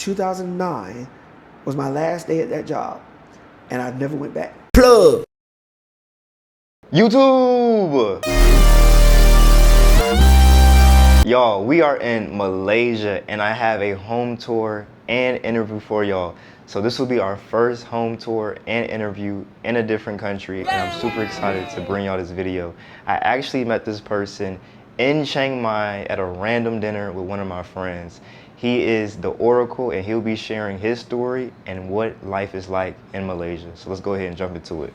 2009 was my last day at that job, and I never went back. Plug! YouTube! Y'all, we are in Malaysia and I have a home tour and interview for y'all. So this will be our first home tour and interview in a different country, and I'm super excited to bring y'all this video. I actually met this person in Chiang Mai at a random dinner with one of my friends. He is the Oracle and he'll be sharing his story and what life is like in Malaysia. So let's go ahead and jump into it.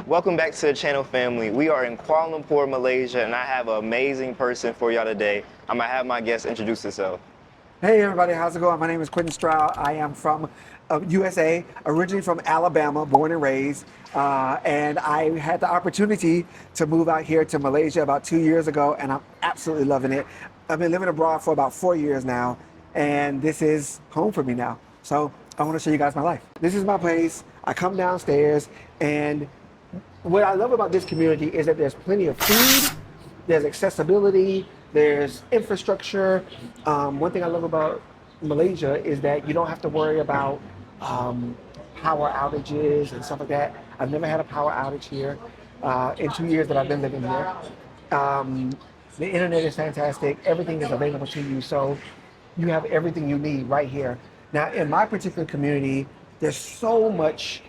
Welcome back to the channel, family. We are in Kuala Lumpur, Malaysia, and I have an amazing person for y'all today. I'm gonna have my guest introduce herself. Hey everybody, how's it going? My name is Quenton Stroud. I am from USA, originally from Alabama, born and raised. And I had the opportunity to move out here to Malaysia about 2 years ago, and I'm absolutely loving it. I've been living abroad for about 4 years now, and this is home for me now. So I want to show you guys my life. This is my place. I come downstairs, and what I love about this community is that there's plenty of food, there's accessibility, there's infrastructure. One thing I love about Malaysia is that you don't have to worry about power outages and stuff like that. I've never had a power outage here in 2 years that I've been living here. The internet is fantastic. Everything is available to you. So you have everything you need right here. Now, in my particular community, there's so much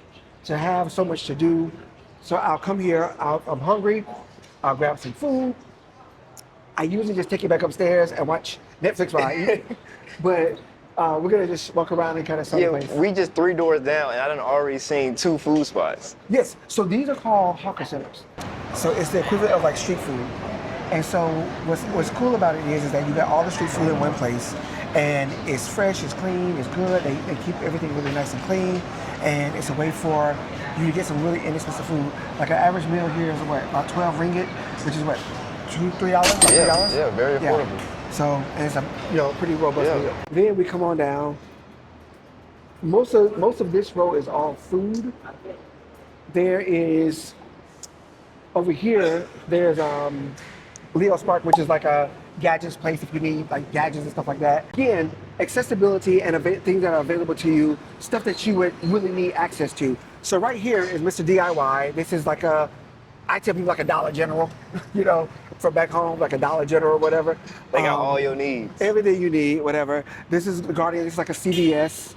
to have, so much to do. So I'll come here, I'm hungry, I'll grab some food. I usually just take it back upstairs and watch Netflix while I eat. But we're gonna just walk around and kind of celebrate. Yeah, we just 3 doors down and I done already seen 2 food spots. Yes, so these are called hawker centers. So it's the equivalent of like street food. And so what's cool about it is that you got all the street food in one place, and it's fresh, it's clean, it's good. They keep everything really nice and clean, and it's a way for you to get some really inexpensive food. Like an average meal here is what, about 12 ringgit, which is what, $2, $3? Yeah, very affordable. Yeah. So, and it's a pretty robust meal. Then we come on down. Most of this row is all food. There is, over here, there's Leo Spark, which is like a gadgets place if you need like gadgets and stuff like that. Again, accessibility and things that are available to you, stuff that you would really need access to. So right here is Mr. DIY. This is like I tell people like a Dollar General, you know, from back home, like a Dollar General or whatever. They got all your needs. Everything you need, whatever. This is the Guardian, it's like a CVS.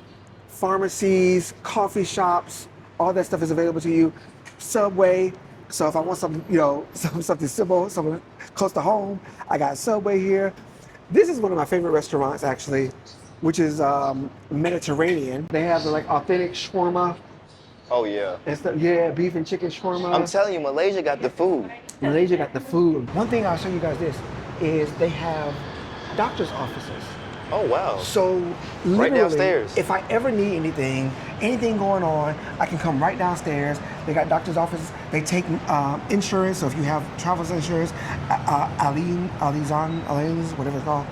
Pharmacies, coffee shops, all that stuff is available to you. Subway. So if I want some, you know, something simple, something close to home, I got Subway here. This is one of my favorite restaurants actually, which is Mediterranean. They have the like authentic shawarma. Oh yeah. And stuff. Yeah, beef and chicken shawarma. I'm telling you, Malaysia got the food. Malaysia got the food. One thing I'll show you guys this is they have doctor's offices. Oh wow. So literally, right downstairs. If I ever need anything going on, I can come right downstairs. They got doctor's offices. They take insurance. So if you have travel insurance, Allianz, whatever it's called,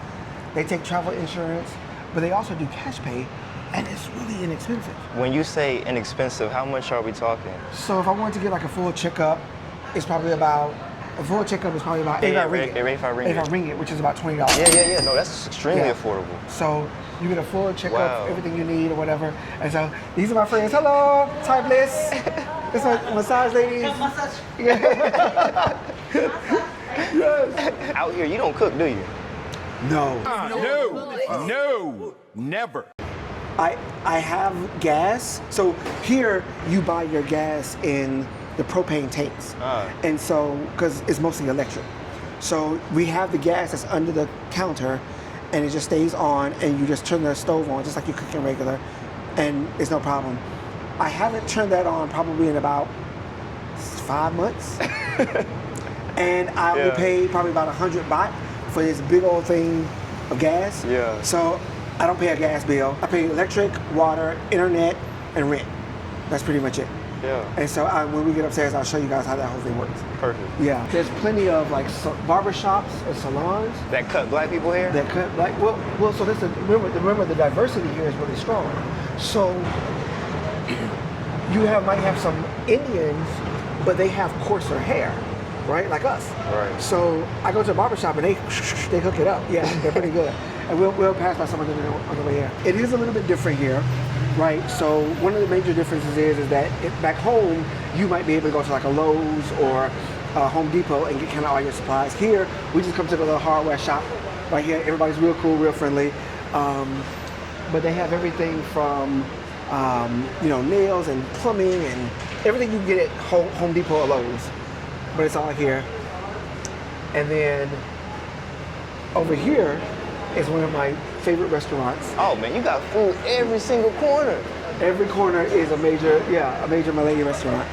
they take travel insurance. But they also do cash pay, and it's really inexpensive. When you say inexpensive, how much are we talking? So if I wanted to get like a full checkup, it's probably about. A full checkup is probably about 85 ringgit, which is about $20. Yeah. No, that's extremely affordable. So you get a full checkup, everything you need or whatever. And so these are my friends. Hello, Thai Bliss. It's a massage lady. Yeah. Yes. Out here, you don't cook, do you? No. No, never. I have gas. So here you buy your gas in the propane tanks. And so, because it's mostly electric. So we have the gas that's under the counter and it just stays on and you just turn the stove on just like you cook in regular and it's no problem. I haven't turned that on probably in about 5 months. And I only pay probably about 100 baht for this big old thing of gas. Yeah. So I don't pay a gas bill. I pay electric, water, internet, and rent. That's pretty much it. Yeah. And so when we get upstairs, I'll show you guys how that whole thing works. Perfect. Yeah. There's plenty of like barber shops and salons. That cut black people hair? That cut black, well, so this is, remember the diversity here is really strong. So you might have some Indians, but they have coarser hair, right? Like us. Right. So I go to a barber shop and they hook it up. Yeah, they're pretty good. And we'll pass by some of them on the way here. It is a little bit different here, right? So one of the major differences is that back home, you might be able to go to like a Lowe's or a Home Depot and get kind of all your supplies. Here, we just come to the little hardware shop right here. Everybody's real cool, real friendly. But they have everything from, nails and plumbing and everything you can get at Home Depot or Lowe's. But it's all here. And then over here is one of my favorite restaurants. Oh man, you got food every single corner. Every corner is a major Malay restaurant.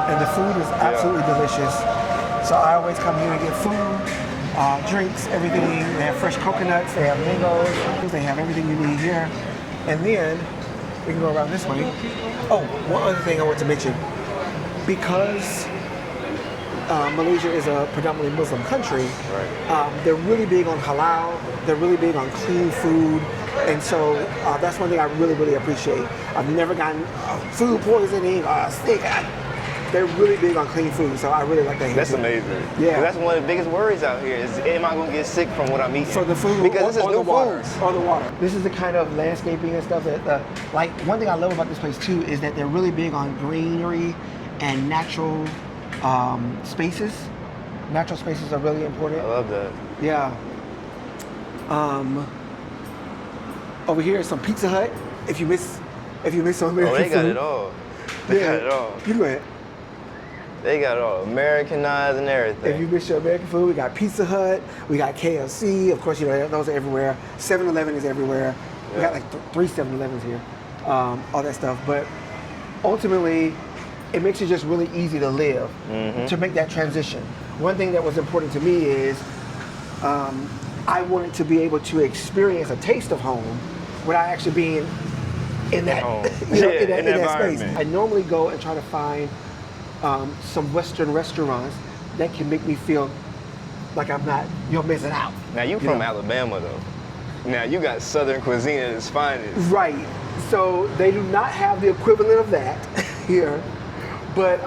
And the food is absolutely delicious. So I always come here and get food, drinks, everything. They have fresh coconuts, they have mangoes, they have everything you need here. And then we can go around this way. Oh, one other thing I want to mention. Because Malaysia is a predominantly Muslim country, they're really big on halal, they're really big on clean food, and so that's one thing I really, really appreciate. I've never gotten food poisoning or sick. They're really big on clean food, so I really like that here. That's amazing. Yeah. That's one of the biggest worries out here is, am I going to get sick from what I'm eating? For the food, because this is or new the water, foods. or the water. This is the kind of landscaping and stuff that, like, one thing I love about this place too is that they're really big on greenery and natural spaces. Natural spaces are really important. I love that. Yeah. Over here is some Pizza Hut. If you miss some American Oh, they got food. it all. They got it all. You go ahead. They got it all. Americanized and everything. If you miss your American food, we got Pizza Hut, we got KFC. Of course, those are everywhere. 7-Eleven is everywhere. We got like 3 7-Elevens here. All that stuff. But ultimately, it makes it just really easy to live, to make that transition. One thing that was important to me is I wanted to be able to experience a taste of home without actually being in that, in that space. I normally go and try to find some Western restaurants that can make me feel like I'm not, missing out. Now you from Alabama though. Now you got Southern cuisine at its finest. Right. So they do not have the equivalent of that here. But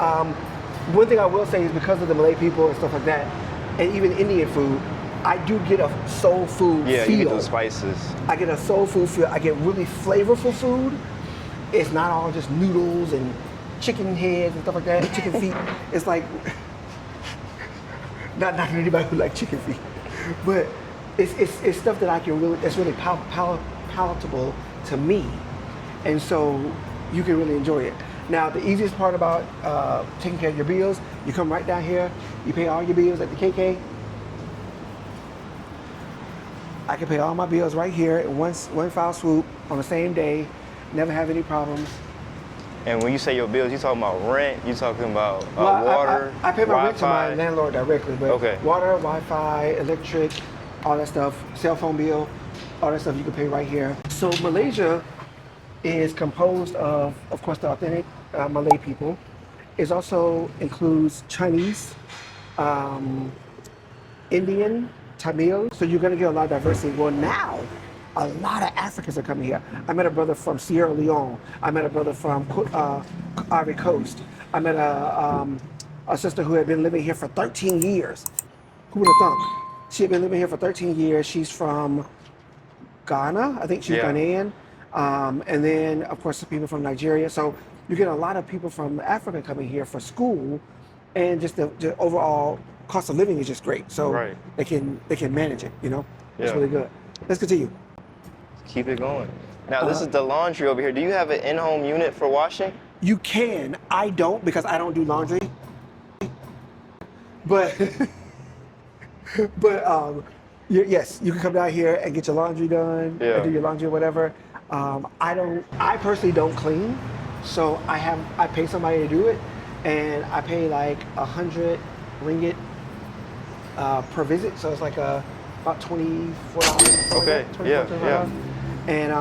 one thing I will say is because of the Malay people and stuff like that, and even Indian food, I do get a soul food feel. Yeah, you get those spices. I get a soul food feel. I get really flavorful food. It's not all just noodles and chicken heads and stuff like that, chicken feet. It's like, not anybody who like chicken feet, but it's stuff that I can really, that's really palatable to me. And so you can really enjoy it. Now, the easiest part about taking care of your bills, you come right down here, you pay all your bills at the KK. I can pay all my bills right here in one foul swoop on the same day, never have any problems. And when you say your bills, you talking about rent, you talking about water, I pay my rent to my Wi-Fi? landlord directly, but water, Wi-Fi, electric, all that stuff, cell phone bill, all that stuff you can pay right here. So Malaysia is composed of course, the authentic Malay people. It also includes Chinese, Indian, Tamil. So you're going to get a lot of diversity. Well, now, a lot of Africans are coming here. I met a brother from Sierra Leone. I met a brother from Ivory Coast. I met a sister who had been living here for 13 years. Who would have thunk? She had been living here for 13 years. She's from Ghana. I think she's Ghanaian. And then, of course, the people from Nigeria. So you get a lot of people from Africa coming here for school, and just the overall cost of living is just great. So they can manage it. It's really good. Let's continue. Keep it going. Now this is the laundry over here. Do you have an in-home unit for washing? You can. I don't, because I don't do laundry. But yes, you can come down here and get your laundry done, and do your laundry or whatever. I personally don't clean, so I pay somebody to do it, and I pay like 100 ringgit per visit, so it's like about $24. Okay, $24. And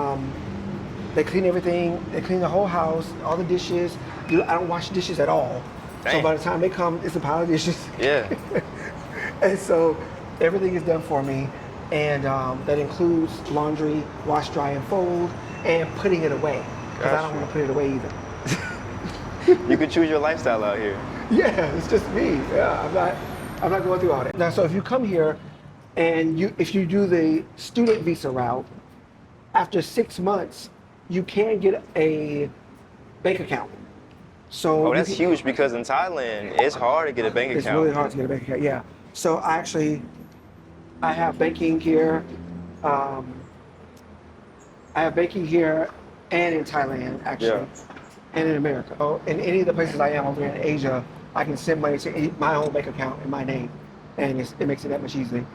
they clean everything. They clean the whole house, all the dishes. I don't wash dishes at all. Dang. So by the time they come, it's a pile of dishes. Yeah. And so everything is done for me. And that includes laundry, wash, dry, and fold, and putting it away. Because I don't want to put it away either. You can choose your lifestyle out here. Yeah, it's just me. Yeah, I'm not going through all that. Now, so if you come here and if you do the student visa route, after 6 months, you can get a bank account. So Oh, that's huge because in Thailand, it's hard to get a bank account. It's really hard to get a bank account, yeah. So I have banking here. I have banking here and in Thailand, actually, and in America. So in any of the places I am over in Asia, I can send money to my own bank account in my name, and it makes it that much easier.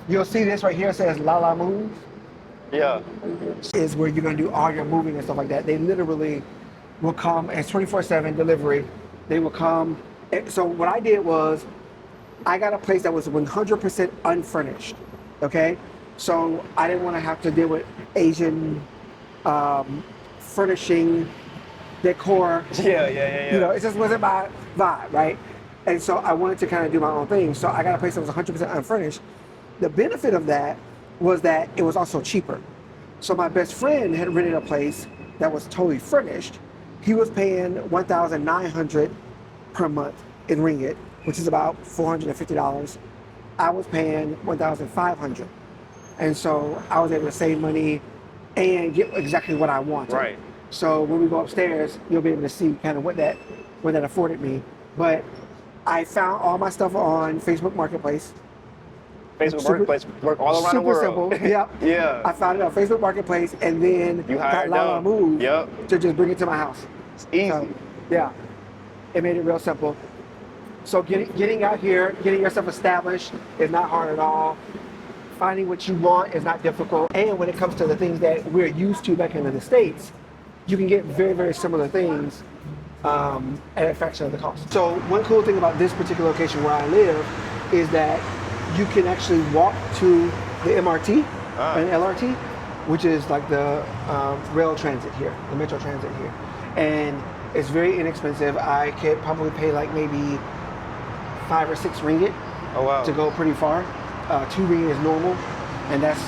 You'll see this right here. It says Lala Move. Yeah. Is where you're gonna do all your moving and stuff like that. They literally will come. It's 24/7 delivery. They will come. So what I did was, I got a place that was 100% unfurnished. Okay, so I didn't want to have to deal with Asian furnishing, decor. Yeah. You know, it just wasn't my vibe, right? And so I wanted to kind of do my own thing. So I got a place that was 100% unfurnished. The benefit of that was that it was also cheaper. So my best friend had rented a place that was totally furnished. He was paying $1,900 per month in ringgit, which is about $450. I was paying $1,500. And so I was able to save money and get exactly what I wanted. Right. So when we go upstairs, you'll be able to see kind of what that afforded me. But I found all my stuff on Facebook Marketplace. Facebook Marketplace work all around the world. Super simple. Yep. Yeah. I found it on Facebook Marketplace and then You hired got Lala them. Move Yep. to just bring it to my house. It's easy. So, yeah. It made it real simple. So getting out here, getting yourself established is not hard at all. Finding what you want is not difficult. And when it comes to the things that we're used to back in the States, you can get very, very similar things at a fraction of the cost. So one cool thing about this particular location where I live is that you can actually walk to the MRT and LRT, which is like the rail transit here, the metro transit here. And it's very inexpensive. I could probably pay like maybe 5 or 6 ringgit to go pretty far. 2 ringgit is normal, and that's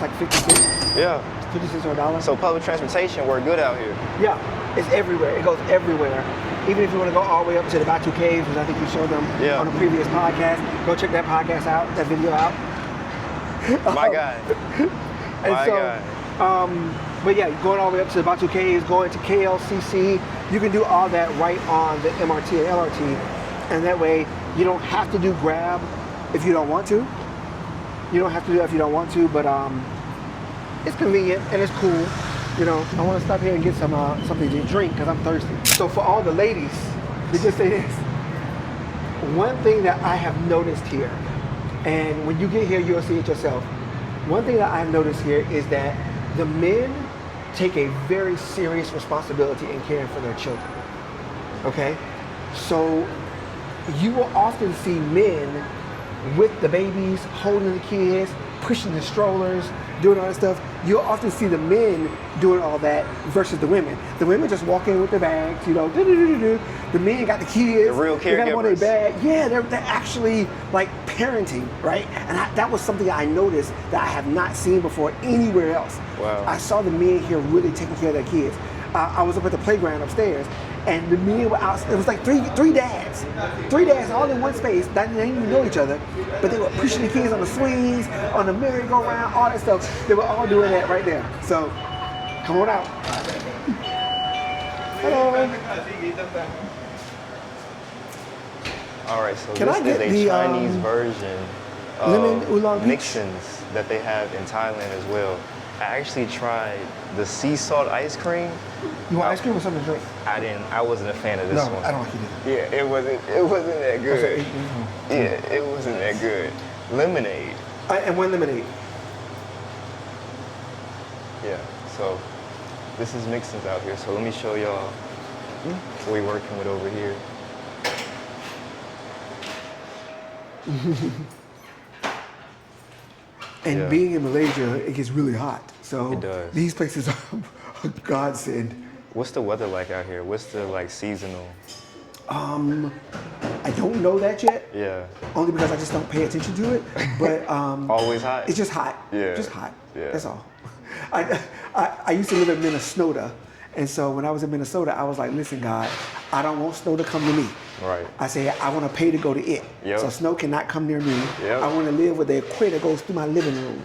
like 50 cents. Yeah. 50 cents or $1. So public transportation work good out here. Yeah, it's everywhere. It goes everywhere. Even if you want to go all the way up to the Batu Caves, which I think you showed them on a previous podcast, go check that podcast out, that video out. My God. But yeah, going all the way up to the Batu Caves, going to KLCC, you can do all that right on the MRT and LRT, and that way you don't have to do Grab if you don't want to. You don't have to do that if you don't want to, but it's convenient and it's cool. You know, I want to stop here and get something to drink because I'm thirsty. So for all the ladies, to just say this, one thing that I have noticed here, and when you get here, you'll see it yourself. One thing that I've noticed here is that the men take a very serious responsibility in caring for their children. Okay? So you will often see men with the babies, holding the kids, pushing the strollers, doing all that stuff. You'll often see the men doing all that versus the women. The women just walk in with their bags, you know, The men got the kids. The real They got them on their caregivers. bag. Yeah, they're actually like parenting, right? And that was something I noticed that I have not seen before anywhere else. Wow. I saw the men here really taking care of their kids. I was up at the playground upstairs, and the men were out. It was like three dads all in one space. They didn't even know each other, but they were pushing the kids on the swings, on the merry-go-round, all that stuff. They were all doing that right there. So, come on out. Hello. All right, so Can I this get is a the, Chinese version lemon oolong of peach? mixins that they have in Thailand as well. I actually tried the sea salt ice cream. You want ice cream or something to drink? I wasn't a fan of this No, one. I don't like it either. Yeah, it wasn't that good. Yeah, it wasn't that good. Lemonade. And one lemonade. Yeah, so this is mixins out here. So let me show y'all what we're working with over here. And Yeah. being in Malaysia, it gets really hot. So It does. these places are a godsend. What's the weather like out here? What's the like seasonal? I don't know that yet. Yeah. Only because I just don't pay attention to it. But Always hot? it's just hot. Yeah. Just hot. Yeah. That's all. I used to live in Minnesota. And so when I was in Minnesota, I was like, listen, God, I don't want snow to come to me. Right. I say I want to pay to go to it. Yep. So snow cannot come near me. Yep. I want to live where the equator goes through my living room.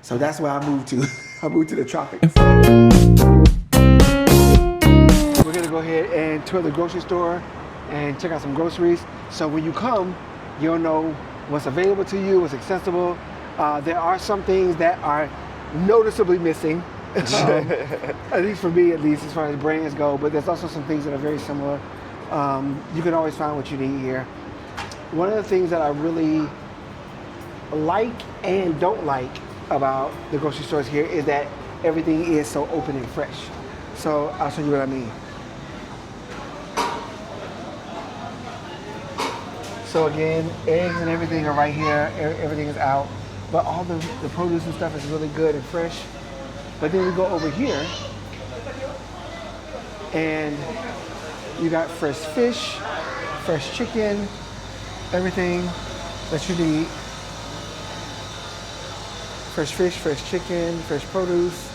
So that's where I moved to. I moved to the tropics. We're gonna go ahead and tour the grocery store and check out some groceries. So when you come, you'll know what's available to you, what's accessible. There are some things that are noticeably missing. At least for me, at least as far as brands go, but there's also some things that are very similar. You can always find what you need here. One of the things that I really like and don't like about the grocery stores here is that everything is so open and fresh. So I'll show you what I mean. So again, eggs and everything are right here. Everything is out, but all the produce and stuff is really good and fresh. But then we go over here, and you got fresh fish, fresh chicken, everything that you need. Fresh fish, fresh chicken, fresh produce.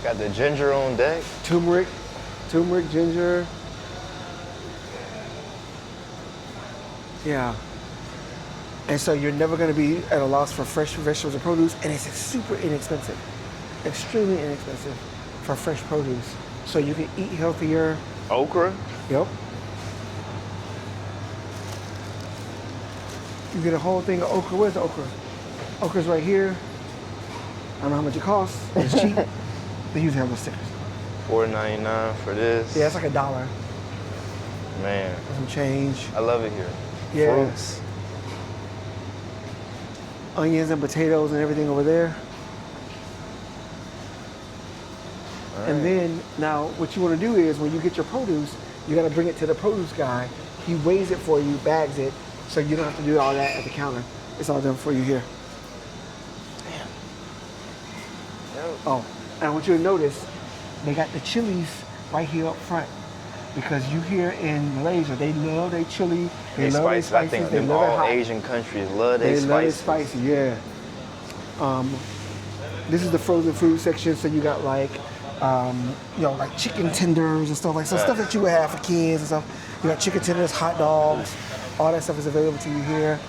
Got the ginger on deck. Turmeric, ginger. Yeah. And so you're never going to be at a loss for fresh vegetables and produce, and it's super inexpensive, extremely inexpensive for fresh produce. So you can eat healthier. Okra. Yep. You get a whole thing of okra. Where's the okra? Okra's right here. I don't know how much it costs. It's cheap. They usually have those stickers. $4.99 for this. Yeah, it's like $1. Man, Some change. I love it here. Yeah. Fruits. Onions and potatoes and everything over there. All And right. then now what you want to do is when you get your produce, you got to bring it to the produce guy. He weighs it for you, bags it, so you don't have to do all that at the counter. It's all done for you here. Yep. Oh, and I want you to notice they got the chilies right here up front. Because you here in Malaysia, they love their chili, they love their spicy. I spices, think they them love it all hot. Asian countries love their They love it spices. spicy, yeah. This is the frozen food section, so you got like, like chicken tenders and stuff like so stuff that you would have for kids and stuff. You got chicken tenders, hot dogs, all that stuff is available to you here.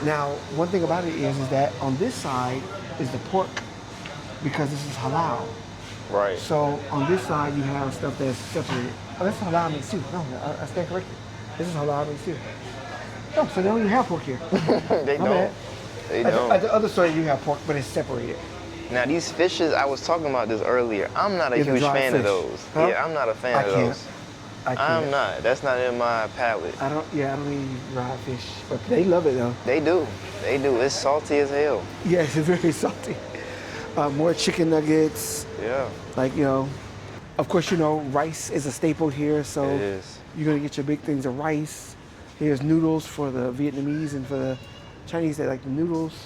Now, one thing about it is that on this side is the pork because this is halal. Right. So on this side you have stuff that's separated. Oh, that's halal meat too. No, I stand corrected. This is halal meat too. No, so they don't even have pork here. They My don't. bad. They At don't. the other store you have pork, but it's separated. Now these fishes, I was talking about this earlier. I'm not a Yeah, the huge dried fan fish. of those. Huh? Yeah, I'm not a fan I of can't. those. I can't. I'm not. That's not in my palate. I don't eat raw fish, but they love it though. They do. They do. It's salty as hell. Yes, it's very salty. More chicken nuggets, Yeah. of course, rice is a staple here, so It is. you're gonna get your big things of rice. Here's noodles for the Vietnamese and for the Chinese, they like the noodles.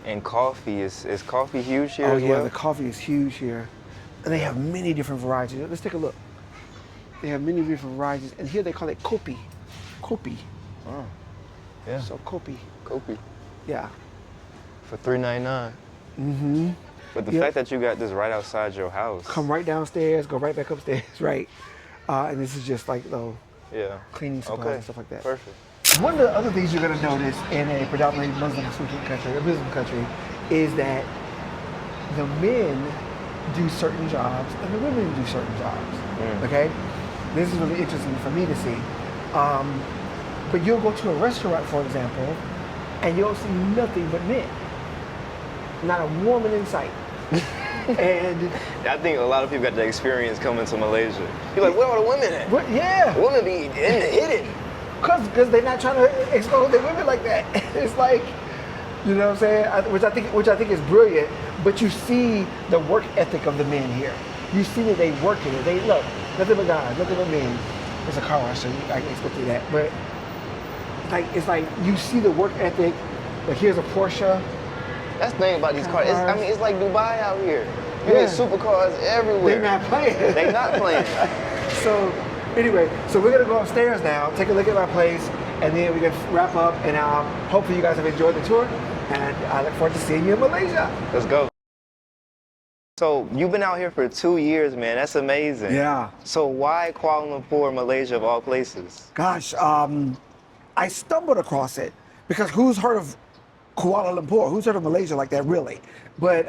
And coffee is coffee huge here Oh as yeah, well? the coffee is huge here. And they have many different varieties. Let's take a look. They have many different varieties, and here they call it kopi. Kopi. Oh. Yeah. So kopi. Coffee Yeah. for $3.99. Mm-hmm. But the Yep. fact that you got this right outside your house. Come right downstairs, go right back upstairs, right? And this is just like Yeah. cleaning supplies Okay. and stuff like that. Perfect. One of the other things you're gonna notice in a predominantly Muslim-speaking country, a Muslim country, is that the men do certain jobs and the women do certain jobs. Okay? This is really interesting for me to see. But you'll go to a restaurant, for example, and you'll see nothing but men. Not a woman in sight. And I think a lot of people got the experience coming to Malaysia. You're like, where are the women at? yeah, Women be hidden. because they're not trying to expose their women like that. It's like, you know what I'm saying? Which I think is brilliant. But you see the work ethic of the men here. You see that they work in it. They look, nothing but guys, nothing but men. There's a car wash, so I can expect you that. But it's like you see the work ethic. Like here's a Porsche. That's the thing about these cars. It's like Dubai out here. You Yeah. get supercars everywhere. They're not playing. They not playing. So anyway, so we're gonna go upstairs now, take a look at my place, and then we can wrap up. And hopefully you guys have enjoyed the tour, and I look forward to seeing you in Malaysia. Let's go. So you've been out here for 2 years, man. That's amazing. Yeah. So why Kuala Lumpur, Malaysia, of all places? Gosh, I stumbled across it because who's heard of Kuala Lumpur? Who's heard of Malaysia like that, really? But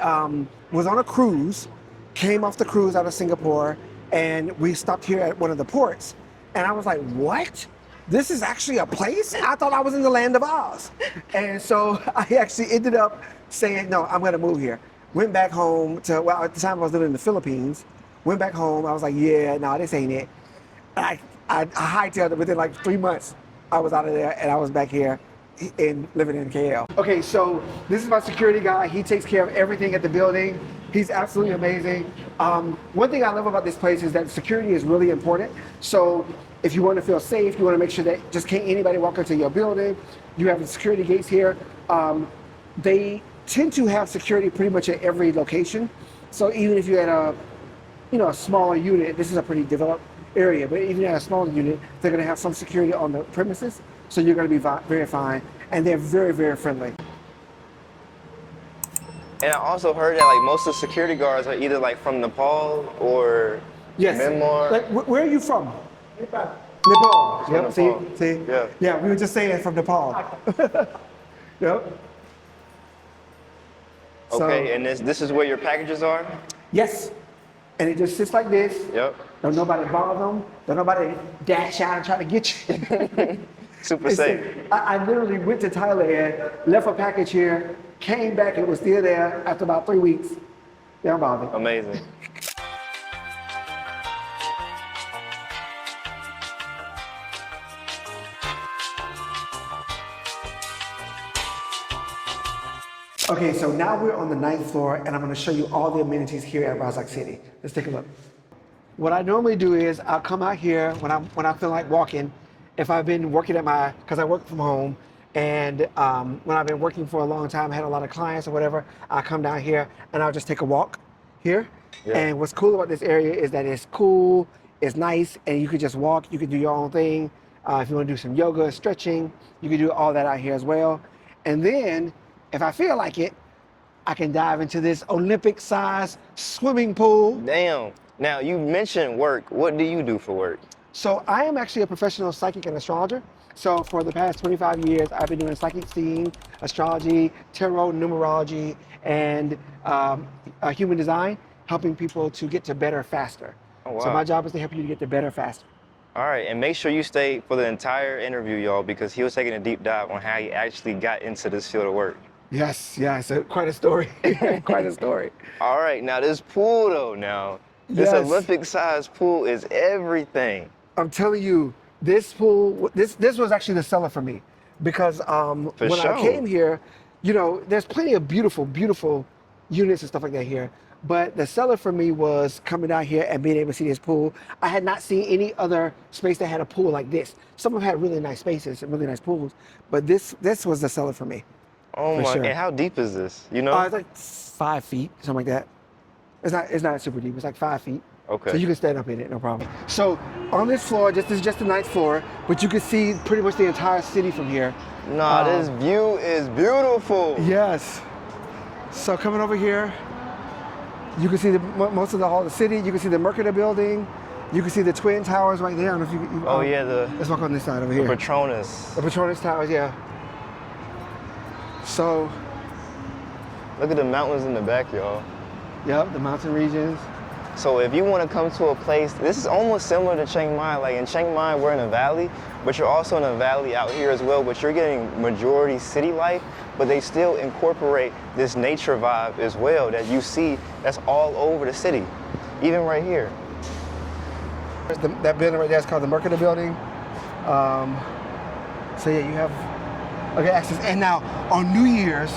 was on a cruise, came off the cruise out of Singapore, and we stopped here at one of the ports. And I was like, what? This is actually a place? I thought I was in the land of Oz. And so I actually ended up saying, no, I'm gonna move here. Went back home to, well, at the time I was living in the Philippines. Went back home, I was like, yeah, no, this ain't it. I hightailed it within like 3 months. I was out of there and I was back here in living in KL. Okay, so this is my security guy. He takes care of everything at the building. He's absolutely amazing. One thing I love about this place is that security is really important. So if you want to feel safe, you want to make sure that just can't anybody walk into your building. You have the security gates here. They tend to have security pretty much at every location. So even if you're at a smaller unit, this is a pretty developed area, but even at a smaller unit, they're going to have some security on the premises. So you're going to be very fine. And they're very, very friendly. And I also heard that like most of the security guards are either like from Nepal or Myanmar. Like, where are you from? Nepal. Yep. Nepal. See? Yeah. Yeah, we were just saying from Nepal. Yep. Okay, and this is where your packages are? Yes. And it just sits like this. Yep. Don't nobody bother them. Don't nobody dash out and try to get you. Super safe. I literally went to Thailand, left a package here, came back, it was still there after about 3 weeks. They don't bother. Amazing. Okay, so now we're on the 9th floor and I'm gonna show you all the amenities here at Razak City. Let's take a look. What I normally do is I'll come out here when I feel like walking. If I've been working because I work from home, and when I've been working for a long time, I had a lot of clients or whatever, I'll come down here and I'll just take a walk here. Yeah. And what's cool about this area is that it's cool, it's nice, and you can just walk, you can do your own thing. If you wanna do some yoga, stretching, you can do all that out here as well. And then, if I feel like it, I can dive into this Olympic-sized swimming pool. Damn. Now, you mentioned work. What do you do for work? So I am actually a professional psychic and astrologer. So for the past 25 years, I've been doing psychic seeing, astrology, tarot, numerology, and human design, helping people to get to better faster. Oh, wow. So my job is to help you to get to better faster. All right, and make sure you stay for the entire interview, y'all, because he was taking a deep dive on how he actually got into this field of work. Yes, it's quite a story, quite a story. All right, now this pool though, this Olympic-sized pool is everything. I'm telling you, this pool, this was actually the seller for me, because when I came here, there's plenty of beautiful, beautiful units and stuff like that here. But the seller for me was coming down here and being able to see this pool. I had not seen any other space that had a pool like this. Some of them had really nice spaces and really nice pools, but this was the seller for me. Oh my! Sure. And how deep is this? It's like 5 feet, something like that. It's not super deep. It's like 5 feet. Okay. So you can stand up in it, no problem. So on this floor, this is just the 9th floor, but you can see pretty much the entire city from here. Nah, this view is beautiful. Yes. So coming over here, you can see most of the city. You can see the Mercator building. You can see the Twin Towers right there. I don't know if you oh yeah, let's walk on this side over here. The Petronas. The Petronas Towers, yeah. So. Look at the mountains in the back, y'all. Yep, the mountain regions. So if you want to come to a place, this is almost similar to Chiang Mai. Like in Chiang Mai, we're in a valley, but you're also in a valley out here as well, but you're getting majority city life, but they still incorporate this nature vibe as well that you see that's all over the city, even right here. That building right there is called the Mercator building. So yeah, you have access. And now on New Year's,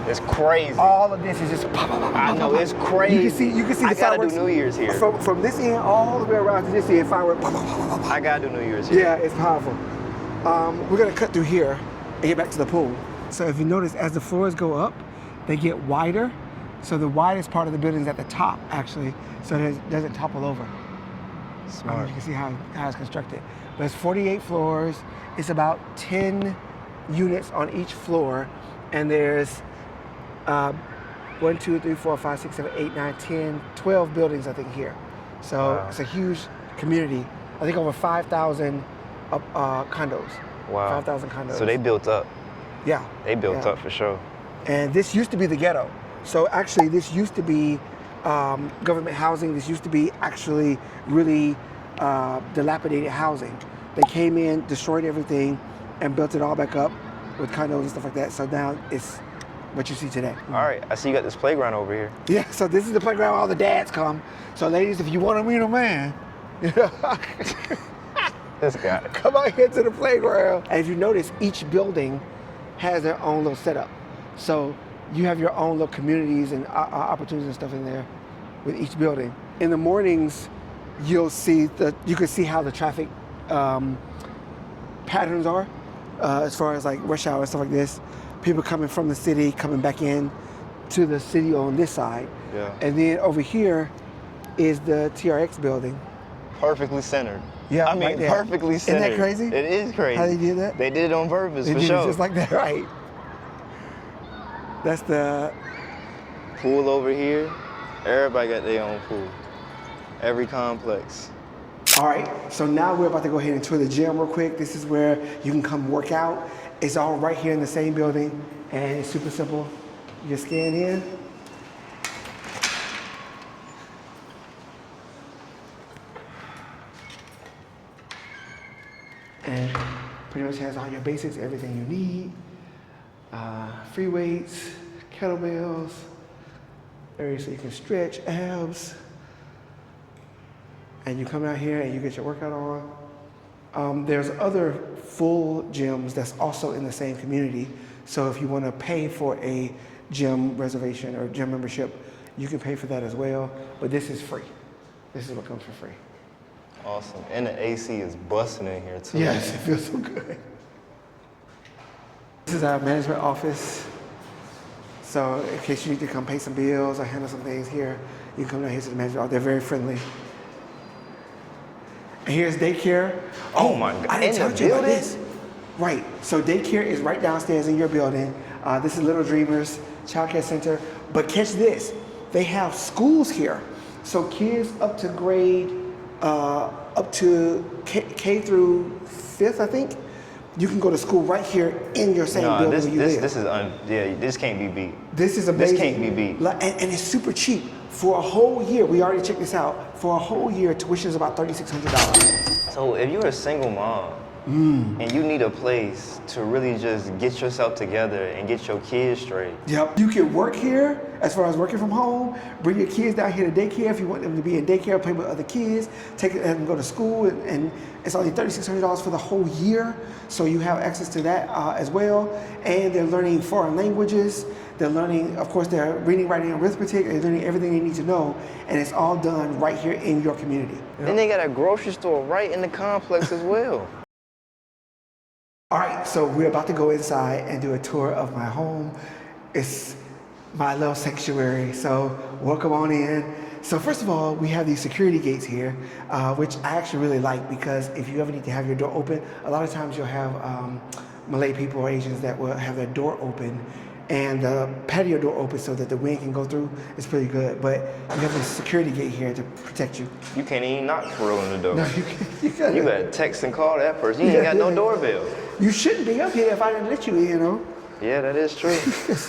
it's crazy. All of this is just pop, pop, pop, I know, it's crazy. You can see the fireworks. I gotta do New Year's here. From this end all the way around to this end, fireworks. I gotta do New Year's here. Yeah, it's powerful. We're gonna cut through here and get back to the pool. So if you notice, as the floors go up, they get wider. So the widest part of the building is at the top, actually, so that it doesn't topple over. Smart. You can see how it's constructed. But it's 48 floors. It's about 10 units on each floor, and there's 1, 2, 3, 4, 5, 6, 7, 8, 9, 10, 12 buildings, I think, here. So Wow. it's a huge community. I think over 5,000 condos. Wow. 5,000 condos. So they built up. Yeah. They built yeah. up for sure. And this used to be the ghetto. So actually, this used to be government housing. This used to be actually really dilapidated housing. They came in, destroyed everything, and built it all back up with condos and stuff like that. So now it's what you see today. All right, I see you got this playground over here. Yeah, so this is the playground where all the dads come. So ladies, if you want to meet a man, This guy. come out here to the playground. And if you notice, each building has their own little setup. So you have your own little communities and opportunities and stuff in there with each building. In the mornings, you can see how the traffic patterns are as far as like rush hour and stuff like this. People coming from the city, coming back in to the city on this side. Yeah. And then over here is the TRX building. Perfectly centered. Yeah, I mean, right there. perfectly Isn't that centered. crazy? It is crazy. How they did that? They did it on purpose, They for did sure. it just like that, right? That's the Pool over here. Everybody got their own pool. Every complex. All right, so now we're about to go ahead and tour the gym real quick. This is where you can come work out. It's all right here in the same building, and it's super simple. You just scan in. And pretty much has all your basics, everything you need. Free weights, kettlebells, areas so you can stretch, abs. And you come out here and you get your workout on. There's other full gyms that's also in the same community. So if you want to pay for a gym reservation or gym membership, you can pay for that as well. But this is free. This is what comes for free. Awesome. And the AC is busting in here too. Yes, it feels so good. This is our management office. So in case you need to come pay some bills or handle some things here, you can come down here to the management office. They're very friendly. And here's daycare. Oh my God, I didn't in tell the you about building? this. Right, so daycare is right downstairs in your building. This is Little Dreamers Child Care Center. But catch this, they have schools here. So kids up to grade, up to K through 5th, I think, you can go to school right here in your same building where you live. This can't be beat. This is amazing. This can't be beat. And it's super cheap. For a whole year, we already checked this out, for a whole year, tuition is about $3,600. So if you're a single mom and you need a place to really just get yourself together and get your kids straight. Yep. You can work here, as far as working from home, bring your kids down here to daycare if you want them to be in daycare, play with other kids, take them go to school, and it's only $3,600 for the whole year. So you have access to that as well. And they're learning foreign languages. They're learning, of course, they're reading, writing, and arithmetic. They're learning everything they need to know. And it's all done right here in your community. Then they got a grocery store right in the complex as well. All right, so we're about to go inside and do a tour of my home. It's my little sanctuary, so welcome on in. So first of all, we have these security gates here, which I actually really like because if you ever need to have your door open, a lot of times you'll have Malay people or Asians that will have their door open and the patio door open so that the wind can go through. It's pretty good, but you have a security gate here to protect you. You can't even knock for real on the door. No, you gotta text and call that person. You ain't got no doorbell. You shouldn't be up here if I didn't let you in, you know? Yeah, that is true.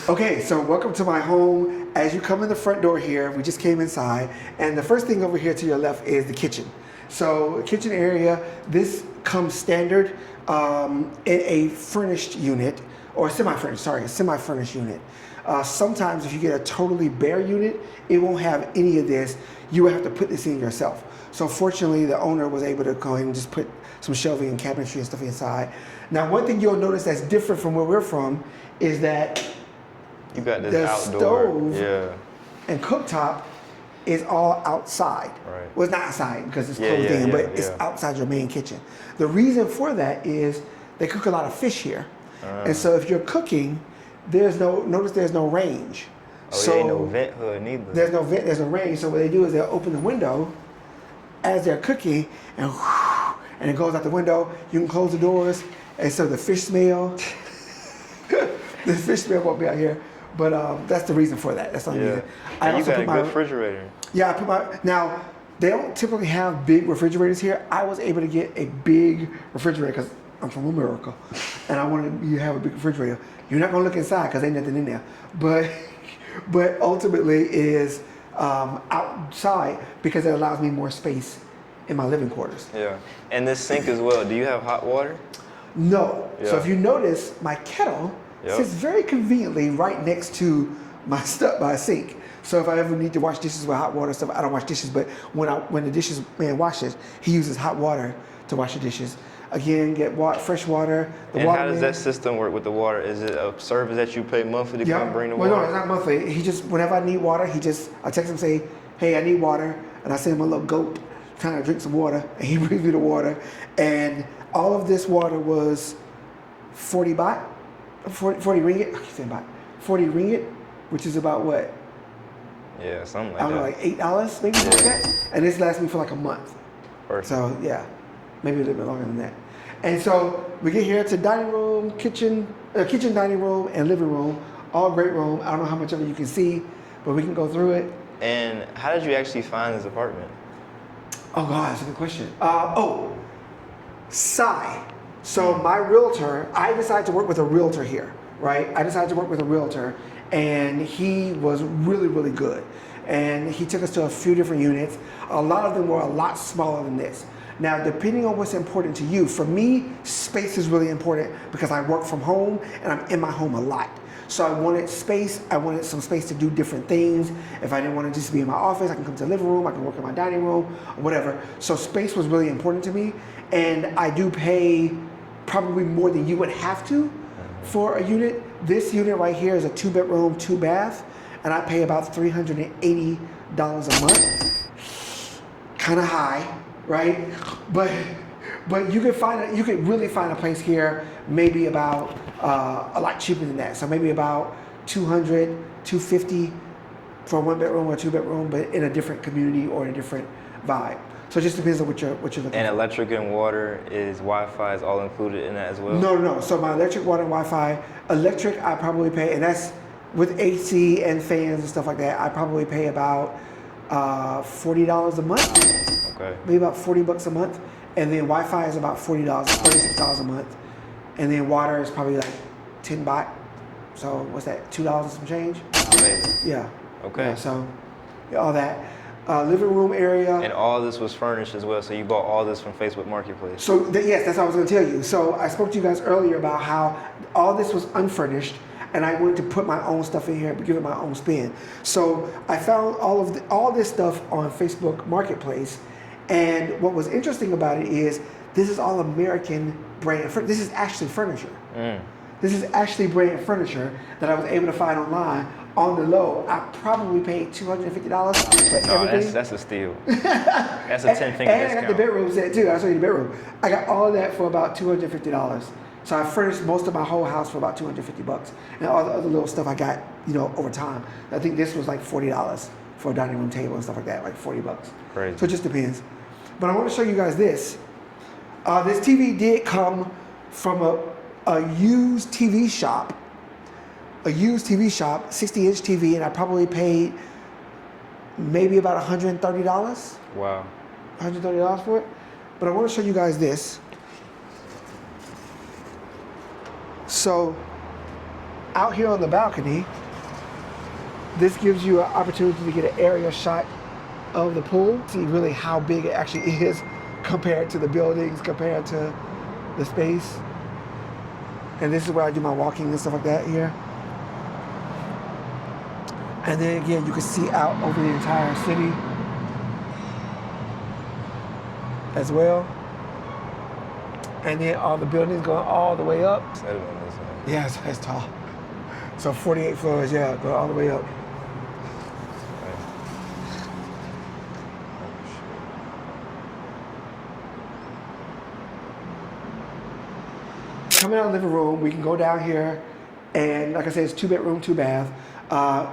Okay, so welcome to my home. As you come in the front door here, we just came inside, and the first thing over here to your left is the kitchen. So kitchen area, this comes standard in a furnished unit, or semi-furnished, sorry, a semi-furnished unit. Sometimes if you get a totally bare unit, it won't have any of this. You will have to put this in yourself. So fortunately, the owner was able to go ahead and just put some shelving and cabinetry and stuff inside. Now, one thing you'll notice that's different from where we're from is that You got this the outdoor. stove Yeah. and cooktop is all outside. Right. Well, it's not outside because it's Yeah, closed yeah, in, yeah, but it's yeah. outside your main kitchen. The reason for that is they cook a lot of fish here. And so if you're cooking, there's no range. Oh, so there ain't no vent hood neither. there's no vent, there's no range. So what they do is they'll open the window as they're cooking and it goes out the window. You can close the doors. And so the fish smell, the fish smell won't be out here. But that's the reason for that. That's the only reason. I And you also got a put good refrigerator. Yeah, I put my, now, they don't typically have big refrigerators here. I was able to get a big refrigerator because I'm from America and I wanted you to have a big refrigerator. You're not gonna look inside because ain't nothing in there. But ultimately is outside because it allows me more space in my living quarters. Yeah. And this sink as well. Do you have hot water? No. So Yeah. if you notice, my kettle Yep. sits very conveniently right next to my sink. So if I ever need to wash dishes with hot water stuff, I don't wash dishes, but when the dishes man washes, he uses hot water to wash the dishes. Again, get fresh water. And how does that system work with the water? Is it a service that you pay monthly to come bring the water? Well, no, it's not monthly. He just, whenever I need water, I text him, say, hey, I need water. And I send him a little goat trying to drink some water. And he brings me the water. And all of this water was 40 baht, 40 ringgit. I keep saying baht. 40 ringgit, which is about what? Yeah, something like I don't that. know, like $8, maybe something like that. And this lasts me for like a month. Perfect. So yeah, maybe a little bit longer than that. And so we get here to dining room, kitchen, dining room, and living room. All great room. I don't know how much of it you can see, but we can go through it. And how did you actually find this apartment? Oh God, that's a good question. Sai. So my realtor, I decided to work with a realtor here, right? I decided to work with a realtor, and he was really, really good. And he took us to a few different units. A lot of them were a lot smaller than this. Now, depending on what's important to you, for me, space is really important because I work from home and I'm in my home a lot. So I wanted space. I wanted some space to do different things. If I didn't want to just be in my office, I can come to the living room, I can work in my dining room, or whatever. So space was really important to me. And I do pay probably more than you would have to for a unit. This unit right here is a 2-bedroom, 2-bath, and I pay about $380 a month. Kind of high, right? But you could really find a place here maybe about a lot cheaper than that. So maybe about $200, $250 for a 1-bedroom or a 2-bedroom, but in a different community or in a different vibe. So it just depends on what you're looking for. And electric and water Wi-Fi is all included in that as well? No. So my electric, water, and Wi-Fi, electric I probably pay, and that's with AC and fans and stuff like that, I probably pay about $40 a month. Okay. Maybe about $40 a month. And then Wi-Fi is about $40, $36 a month. And then water is probably like 10 baht. So what's that, $2 and some change? Amazing. Yeah. Okay. Yeah, so all that. Living room area. And all this was furnished as well, so you bought all this from Facebook Marketplace? So yes, that's what I was going to tell you. So I spoke to you guys earlier about how all this was unfurnished, and I wanted to put my own stuff in here, give it my own spin. So I found all this stuff on Facebook Marketplace, and what was interesting about it is this is all American brand. This is actually furniture. This is actually brand furniture that I was able to find online on the low. I probably paid $250 for everything. That's a steal. That's a 10-finger discount. And I got the bedroom set too. I'll show you the bedroom. I got all of that for about $250. So I furnished most of my whole house for about $250, and all the other little stuff I got, over time. I think this was like $40 for a dining room table and stuff like that, like $40. Crazy. So it just depends. But I want to show you guys this. This TV did come from a used TV shop. A used TV shop, 60-inch TV, and I probably paid maybe about $130. Wow. $130 for it. But I want to show you guys this. So, out here on the balcony, this gives you an opportunity to get an aerial shot of the pool. See really how big it actually is compared to the buildings, compared to the space. And this is where I do my walking and stuff like that here. And then again, you can see out over the entire city as well. And then all the buildings going all the way up. Yeah, it's tall. So 48 floors, yeah, go all the way up. Coming out of the living room, we can go down here, and like I said, it's 2-bedroom, 2-bath.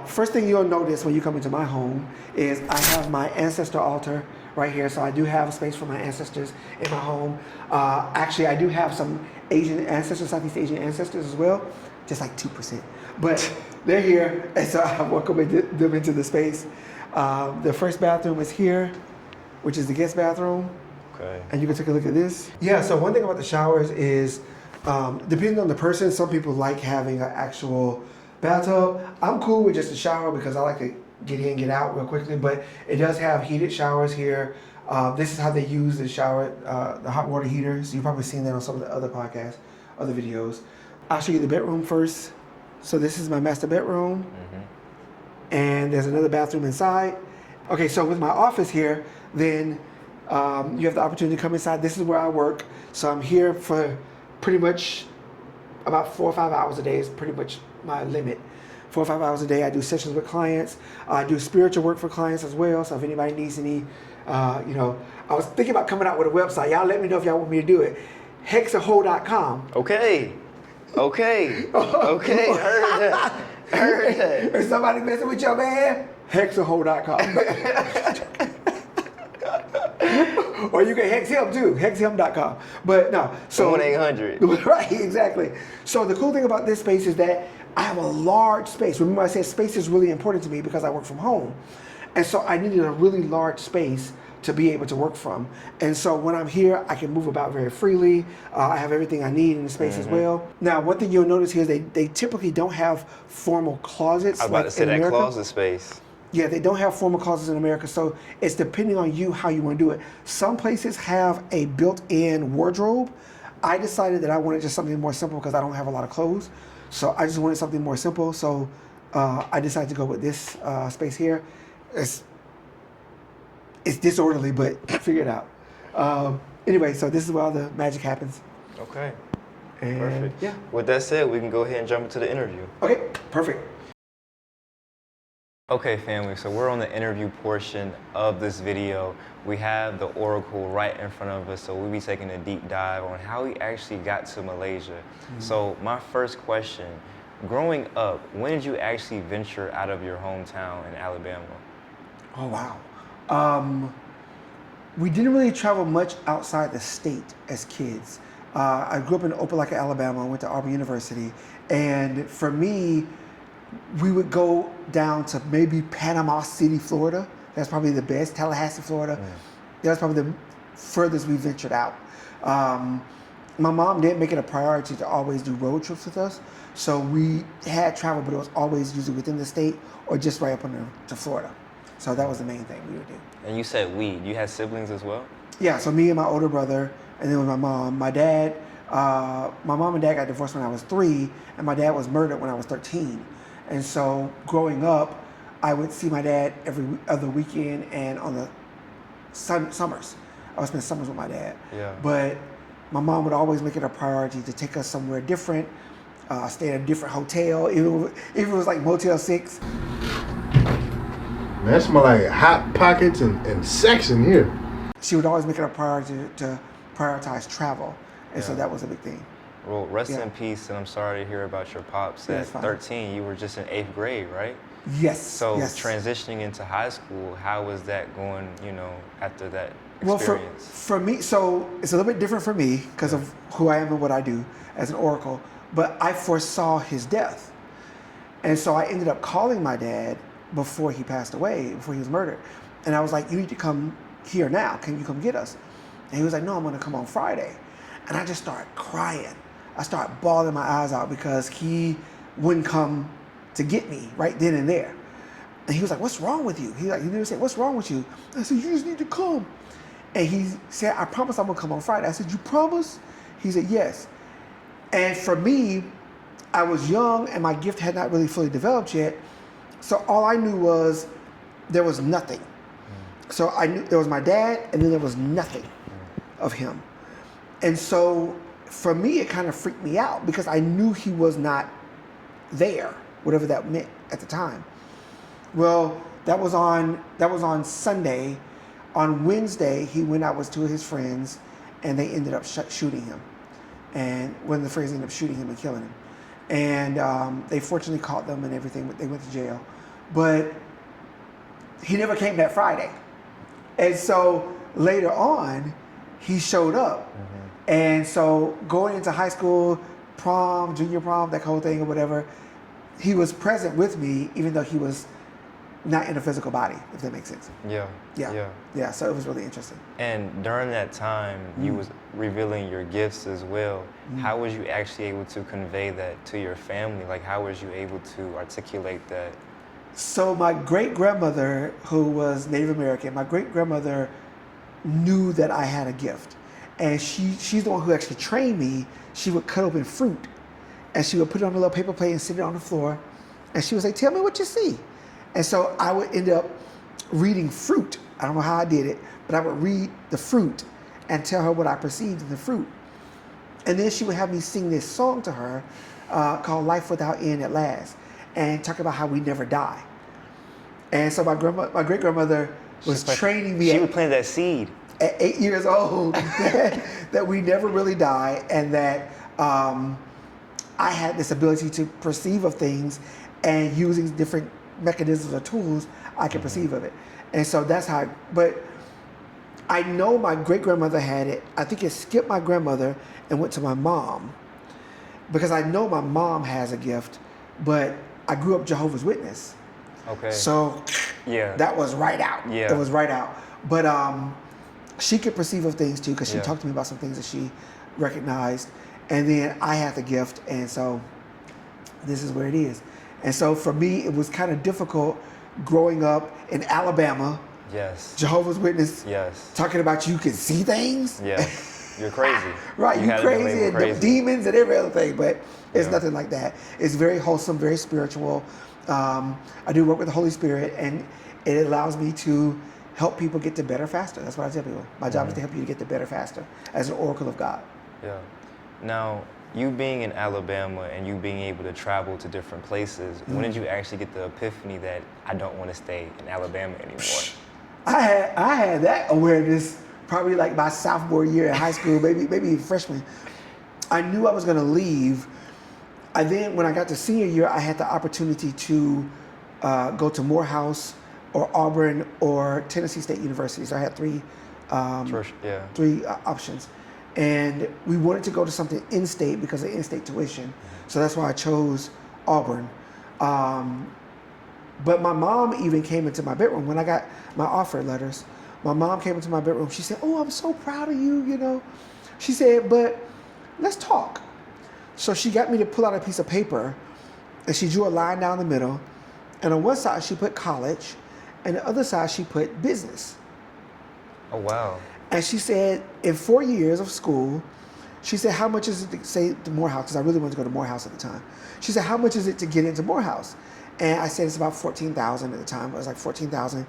First thing you'll notice when you come into my home is I have my ancestor altar right here. So I do have a space for my ancestors in my home. Actually, I do have some Asian ancestors, Southeast Asian ancestors as well, just like 2%. But they're here, and so I welcome them into the space. The first bathroom is here, which is the guest bathroom. Okay. And you can take a look at this. Yeah, so one thing about the showers is, depending on the person, some people like having an actual bathtub. I'm cool with just a shower because I like to get in, get out real quickly, but it does have heated showers here. This is how they use the shower, the hot water heaters. You've probably seen that on some of the other podcasts, other videos. I'll show you the bedroom first. So this is my master bedroom. And there's another bathroom inside. Okay, so with my office here, then you have the opportunity to come inside. This is where I work. So I'm here for pretty much about 4 or 5 hours a day is pretty much my limit. 4 or 5 hours a day. I do sessions with clients. I do spiritual work for clients as well. So if anybody needs any, I was thinking about coming out with a website. Y'all let me know if y'all want me to do it. Hexahole.com. Okay. Heard that. Is somebody messing with your man? Hexahole.com. Or you can hex him too, hexhim.com. But no, so 1-800. Right, exactly. So the cool thing about this space is that I have a large space. Remember I said space is really important to me because I work from home. And so I needed a really large space to be able to work from. And so when I'm here, I can move about very freely. I have everything I need in the space as well. Now, one thing you'll notice here is they typically don't have formal closets. I was about to say that America. closet space. Yeah, they don't have formal closets in America, so it's depending on you how you want to do it. Some places have a built-in wardrobe. I decided that I wanted just something more simple because I don't have a lot of clothes. So I just wanted something more simple. So I decided to go with this space here. It's disorderly, but figure it out. Anyway, so this is where all the magic happens. Okay. And Perfect. Yeah. With that said, we can go ahead and jump into the interview. Okay, perfect. Okay, family, so we're on the interview portion of this video. We have the Oracle right in front of us, so we'll be taking a deep dive on how he actually got to Malaysia. So my first question, growing up, when did you actually venture out of your hometown in Alabama? Oh, wow. We didn't really travel much outside the state as kids. I grew up in Opelika, Alabama. I went to Auburn University. And for me, we would go down to maybe Panama City, Florida. That's probably the best. Tallahassee, Florida. That's probably the furthest we ventured out. My mom didn't make it a priority to always do road trips with us. So we had travel, but it was always usually within the state or just right up to Florida. So that was the main thing we would do. And you said we. You had siblings as well? Yeah, so me and my older brother, and then with my mom. My dad, my mom and dad got divorced when I was 3, and my dad was murdered when I was 13. And so growing up, I would see my dad every other weekend, and on the summers, I would spend summers with my dad. Yeah. But my mom would always make it a priority to take us somewhere different, stay at a different hotel, even if it was like Motel 6. Man, that smell like Hot Pockets and sex in here. She would always make it a priority to prioritize travel. And so that was a big thing. Well, rest in peace, and I'm sorry to hear about your pops. Yeah, At it's fine. 13, you were just in 8th grade, right? Yes. So yes. transitioning into high school, how was that going, after that Well, experience? for me, so it's a little bit different for me because of who I am and what I do as an oracle, but I foresaw his death. And so I ended up calling my dad before he passed away, before he was murdered. And I was like, you need to come here now. Can you come get us? And he was like, no, I'm going to come on Friday. And I just started crying. I started bawling my eyes out because he wouldn't come to get me right then and there. And he was like, what's wrong with you? He literally said, what's wrong with you? I said, you just need to come. And he said, I promise I'm going to come on Friday. I said, you promise? He said, yes. And for me, I was young and my gift had not really fully developed yet. So all I knew was there was nothing. So I knew there was my dad and then there was nothing of him. And so for me, it kind of freaked me out because I knew he was not there, whatever that meant at the time. Well, that was on Sunday. On Wednesday, he went out with 2 of his friends and they ended up shooting him. And one of the friends ended up shooting him and killing him. And they fortunately caught them and everything, but they went to jail. But he never came that Friday. And so later on, he showed up. And so going into high school, prom, junior prom, that whole thing or whatever, he was present with me, even though he was not in a physical body, if that makes sense. Yeah. Yeah. So it was really interesting. And during that time, you was revealing your gifts as well. How was you actually able to convey that to your family? Like, how was you able to articulate that? So my great grandmother, who was Native American, my great grandmother knew that I had a gift, and she's the one who actually trained me. She would cut open fruit, and she would put it on a little paper plate and sit it on the floor, and she would say, "Tell me what you see." And so I would end up reading fruit. I don't know how I did it, but I would read the fruit and tell her what I perceived in the fruit. And then she would have me sing this song to her called "Life Without End at Last," and talk about how we never die. And so my great grandmother was training me. She would plant that seed at 8 years old that we never really die, and that I had this ability to perceive of things, and using different mechanisms or tools, I could perceive of it. And so that's how. But I know my great grandmother had it. I think it skipped my grandmother and went to my mom, because I know my mom has a gift, but I grew up Jehovah's Witness. Okay. So yeah, that was right out. Yeah. It was right out. But she could perceive of things too, because she Yeah. talked to me about some things that she recognized. And then I had the gift, and so this is where it is. And so for me, it was kind of difficult growing up in Alabama, Yes. Jehovah's Witness, Yes. talking about you can see things. Yeah. You're crazy. Right, you had to be crazy, labeled and crazy. demons and every other thing, but it's Yeah. nothing like that. It's very wholesome, very spiritual. I do work with the Holy Spirit, and it allows me to help people get to better faster. That's what I tell people. My job is to help you to get to better faster as an oracle of God. Yeah. Now, you being in Alabama and you being able to travel to different places, when did you actually get the epiphany that I don't want to stay in Alabama anymore? I had that awareness probably like my sophomore year in high school, maybe freshman. I knew I was going to leave. When I got to senior year, I had the opportunity to go to Morehouse or Auburn or Tennessee State University. So I had three options. And we wanted to go to something in-state because of in-state tuition. So that's why I chose Auburn. But my mom even came into my bedroom when I got my offer letters. My mom came into my bedroom. She said, "Oh, I'm so proud of you, you know." She said, "But let's talk." So she got me to pull out a piece of paper, and she drew a line down the middle. And on one side, she put college, and the other side, she put business. Oh, wow. And she said, in 4 years of school, she said, "How much is it to say to Morehouse?" Because I really wanted to go to Morehouse at the time. She said, "How much is it to get into Morehouse?" And I said, "It's about $14,000 at the time." It was like $14,000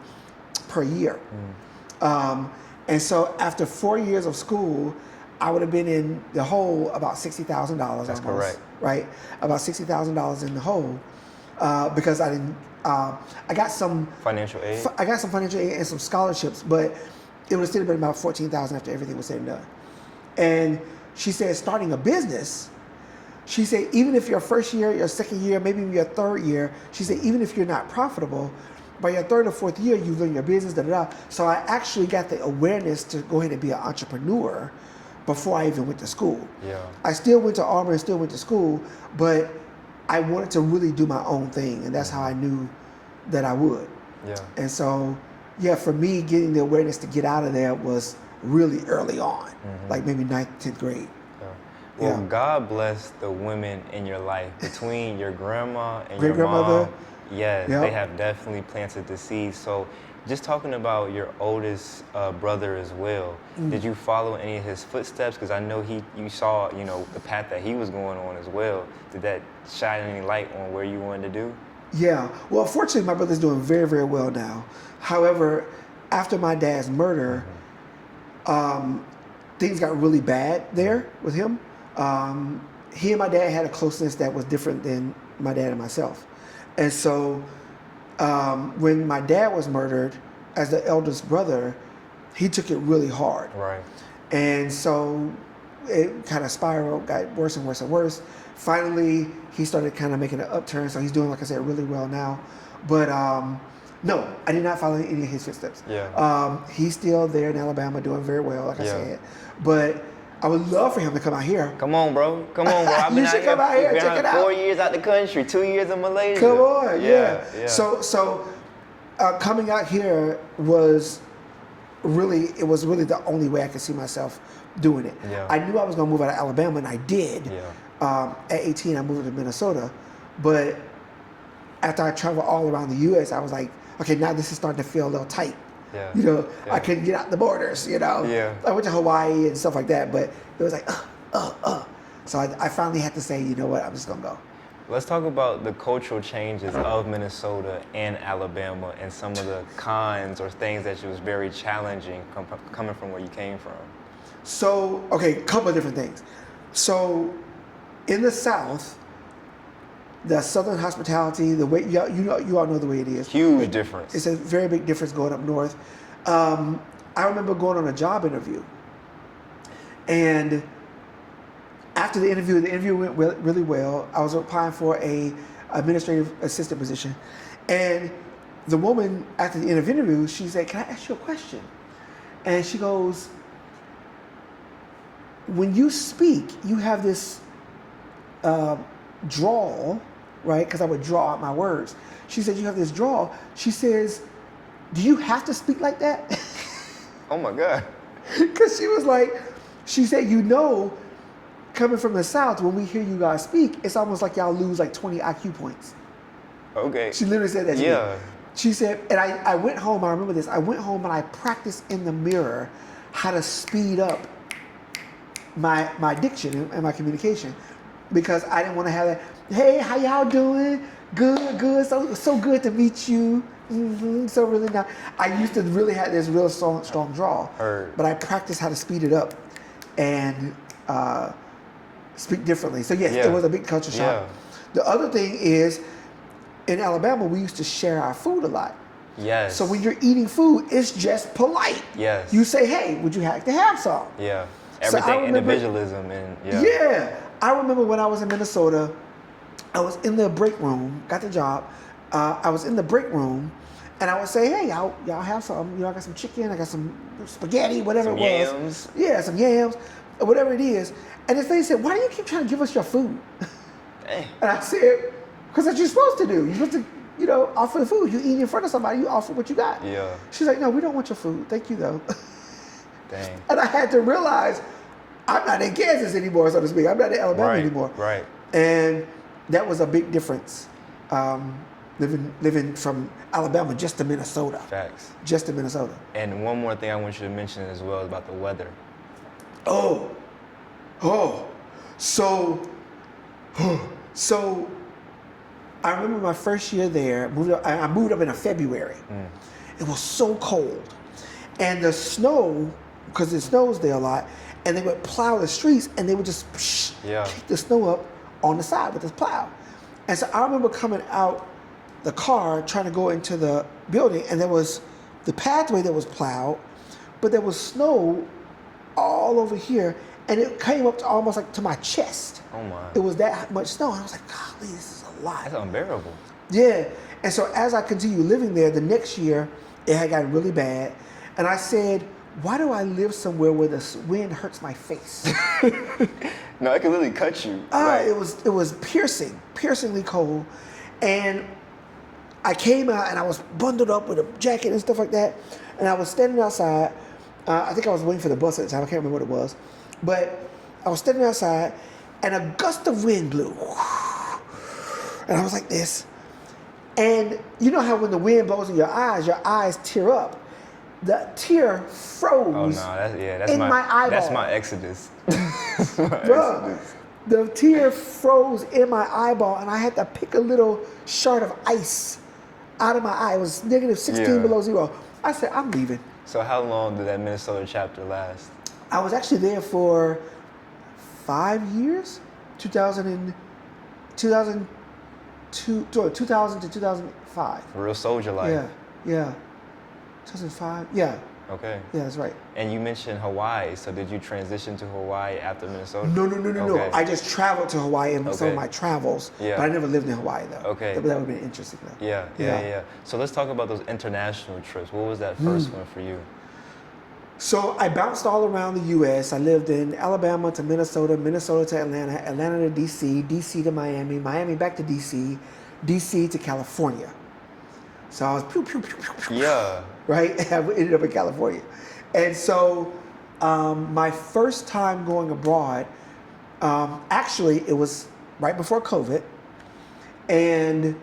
per year. And so after 4 years of school, I would have been in the hole about $60,000. That's almost, correct. right? About $60,000 in the hole because I didn't. I got some Financial aid? I got some financial aid and some scholarships, but it would have still been about $14,000 after everything was said and done. And she said, starting a business, she said, even if your first year, your second year, maybe your third year, she said, even if you're not profitable, by your third or fourth year, you learn your business, da-da-da. So I actually got the awareness to go ahead and be an entrepreneur before I even went to school. Yeah. I still went to Auburn, still went to school, but I wanted to really do my own thing, and that's how I knew that I would. Yeah. And so, yeah, for me, getting the awareness to get out of there was really early on, like maybe 9th, 10th grade. Well, Yeah. God bless the women in your life. Between your grandma and your Great-grandmother. mom, yes, Yep. they have definitely planted the seed. So just talking about your oldest brother as well, did you follow any of his footsteps? Because I know you saw, the path that he was going on as well. Did that shine any light on where you wanted to do? Yeah. Well, fortunately, my brother's doing very, very well now. However, after my dad's murder, things got really bad there with him. He and my dad had a closeness that was different than my dad and myself. And so when my dad was murdered as the eldest brother, he took it really hard. Right. And so it kind of spiraled, got worse and worse and worse. Finally, he started kind of making an upturn. So he's doing, like I said, really well now. But no, I did not follow any of his footsteps. Yeah. He's still there in Alabama doing very well, like I Yeah. said. But I would love for him to come out here. Come on, bro. Come on, bro. I've been You should come out here, been check it out. 4 years out the country, 2 years in Malaysia. Come on, yeah. Yeah. So coming out here was really the only way I could see myself doing it. Yeah. I knew I was gonna move out of Alabama, and I did. Yeah. At 18, I moved to Minnesota, but after I traveled all around the U.S., I was like, okay, now this is starting to feel a little tight. Yeah. You know, Yeah. I couldn't get out the borders. You know. Yeah. I went to Hawaii and stuff like that, but it was like, So I finally had to say, you know what, I'm just gonna go. Let's talk about the cultural changes of Minnesota and Alabama and some of the cons or things that was very challenging coming from where you came from. So, okay, a couple of different things. So, in the South, the Southern hospitality, the way you all know the way it is. Huge difference. It's a very big difference going up north. I remember going on a job interview, and after the interview went really well. I was applying for a administrative assistant position, and the woman after the interview, she said, "Can I ask you a question?" And she goes, "When you speak, you have this drawl, right? Because I would draw out my words." She said, "You have this drawl." She says, "Do you have to speak like that?" Oh my God. Because she was like, she said, you know, coming from the South, when we hear you guys speak, it's almost like y'all lose like 20 IQ points. Okay. She literally said that to me. Yeah. She said, and I went home, I remember this, I went home and I practiced in the mirror how to speed up my diction and my communication, because I didn't want to have that, "Hey, how y'all doing? Good, so good to meet you. So really not." I used to really have this real strong draw, but I practiced how to speed it up and speak differently. So yes, it was a big culture shock. Yeah. The other thing is, in Alabama, we used to share our food a lot. Yes. So when you're eating food, it's just polite. Yes. You say, "Hey, would you like to have some?" Yeah. So I Everything, remember- individualism and Yeah. I remember when I was in Minnesota, I was in the break room, got the job. I was in the break room, and I would say, "Hey, y'all have some, I got some chicken, I got some spaghetti, whatever Some it was." yams. Yeah, some yams, or whatever it is. And this lady said, "Why do you keep trying to give us your food?" Dang. And I said, "Because that's what you're supposed to do. You're supposed to, offer the food. You eat in front of somebody, you offer what you got." Yeah. She's like, "No, we don't want your food. Thank you, though." Dang. And I had to realize I'm not in Kansas anymore, so to speak. I'm not in Alabama anymore. Right. And that was a big difference, living from Alabama just to Minnesota. Facts. Just to Minnesota. And one more thing I want you to mention as well about the weather. So I remember my first year there. I moved up in February. It was so cold, and the snow, because it snows there a lot, and they would plow the streets, and they would just kick the snow up on the side with this plow. And so I remember coming out the car trying to go into the building, and there was the pathway that was plowed, but there was snow all over here, and it came up to almost like to my chest. Oh my. It was that much snow. And I was like, golly, this is a lot. That's unbearable. Yeah. And so as I continued living there, the next year, it had gotten really bad. And I said, why do I live somewhere where the wind hurts my face? No, it can literally cut you. It was piercingly cold. And I came out and I was bundled up with a jacket and stuff like that. And I was standing outside. I think I was waiting for the bus at the time. I can't remember what it was. But I was standing outside and a gust of wind blew. And I was like this. And you know how when the wind blows in your eyes tear up. The tear froze. Oh no, that's in my eyeball. That's my exodus. Bruh, the tear froze in my eyeball, and I had to pick a little shard of ice out of my eye. It was negative 16 below zero. I said, I'm leaving. So how long did that Minnesota chapter last? I was actually there for 5 years, 2000 to 2005. Real soldier life. Yeah. 2005, yeah. Okay. Yeah, that's right. And you mentioned Hawaii, so did you transition to Hawaii after Minnesota? No. Okay. I just traveled to Hawaii in some of my travels, Yeah. but I never lived in Hawaii though. Okay. That would have been interesting though. Yeah. So let's talk about those international trips. What was that first one for you? So I bounced all around the U.S. I lived in Alabama to Minnesota, Minnesota to Atlanta, Atlanta to D.C., D.C. to Miami, Miami back to D.C., D.C. to California. So I was pew, pew, pew, pew, pew, Yeah. right? I ended up in California. And so my first time going abroad, actually it was right before COVID. And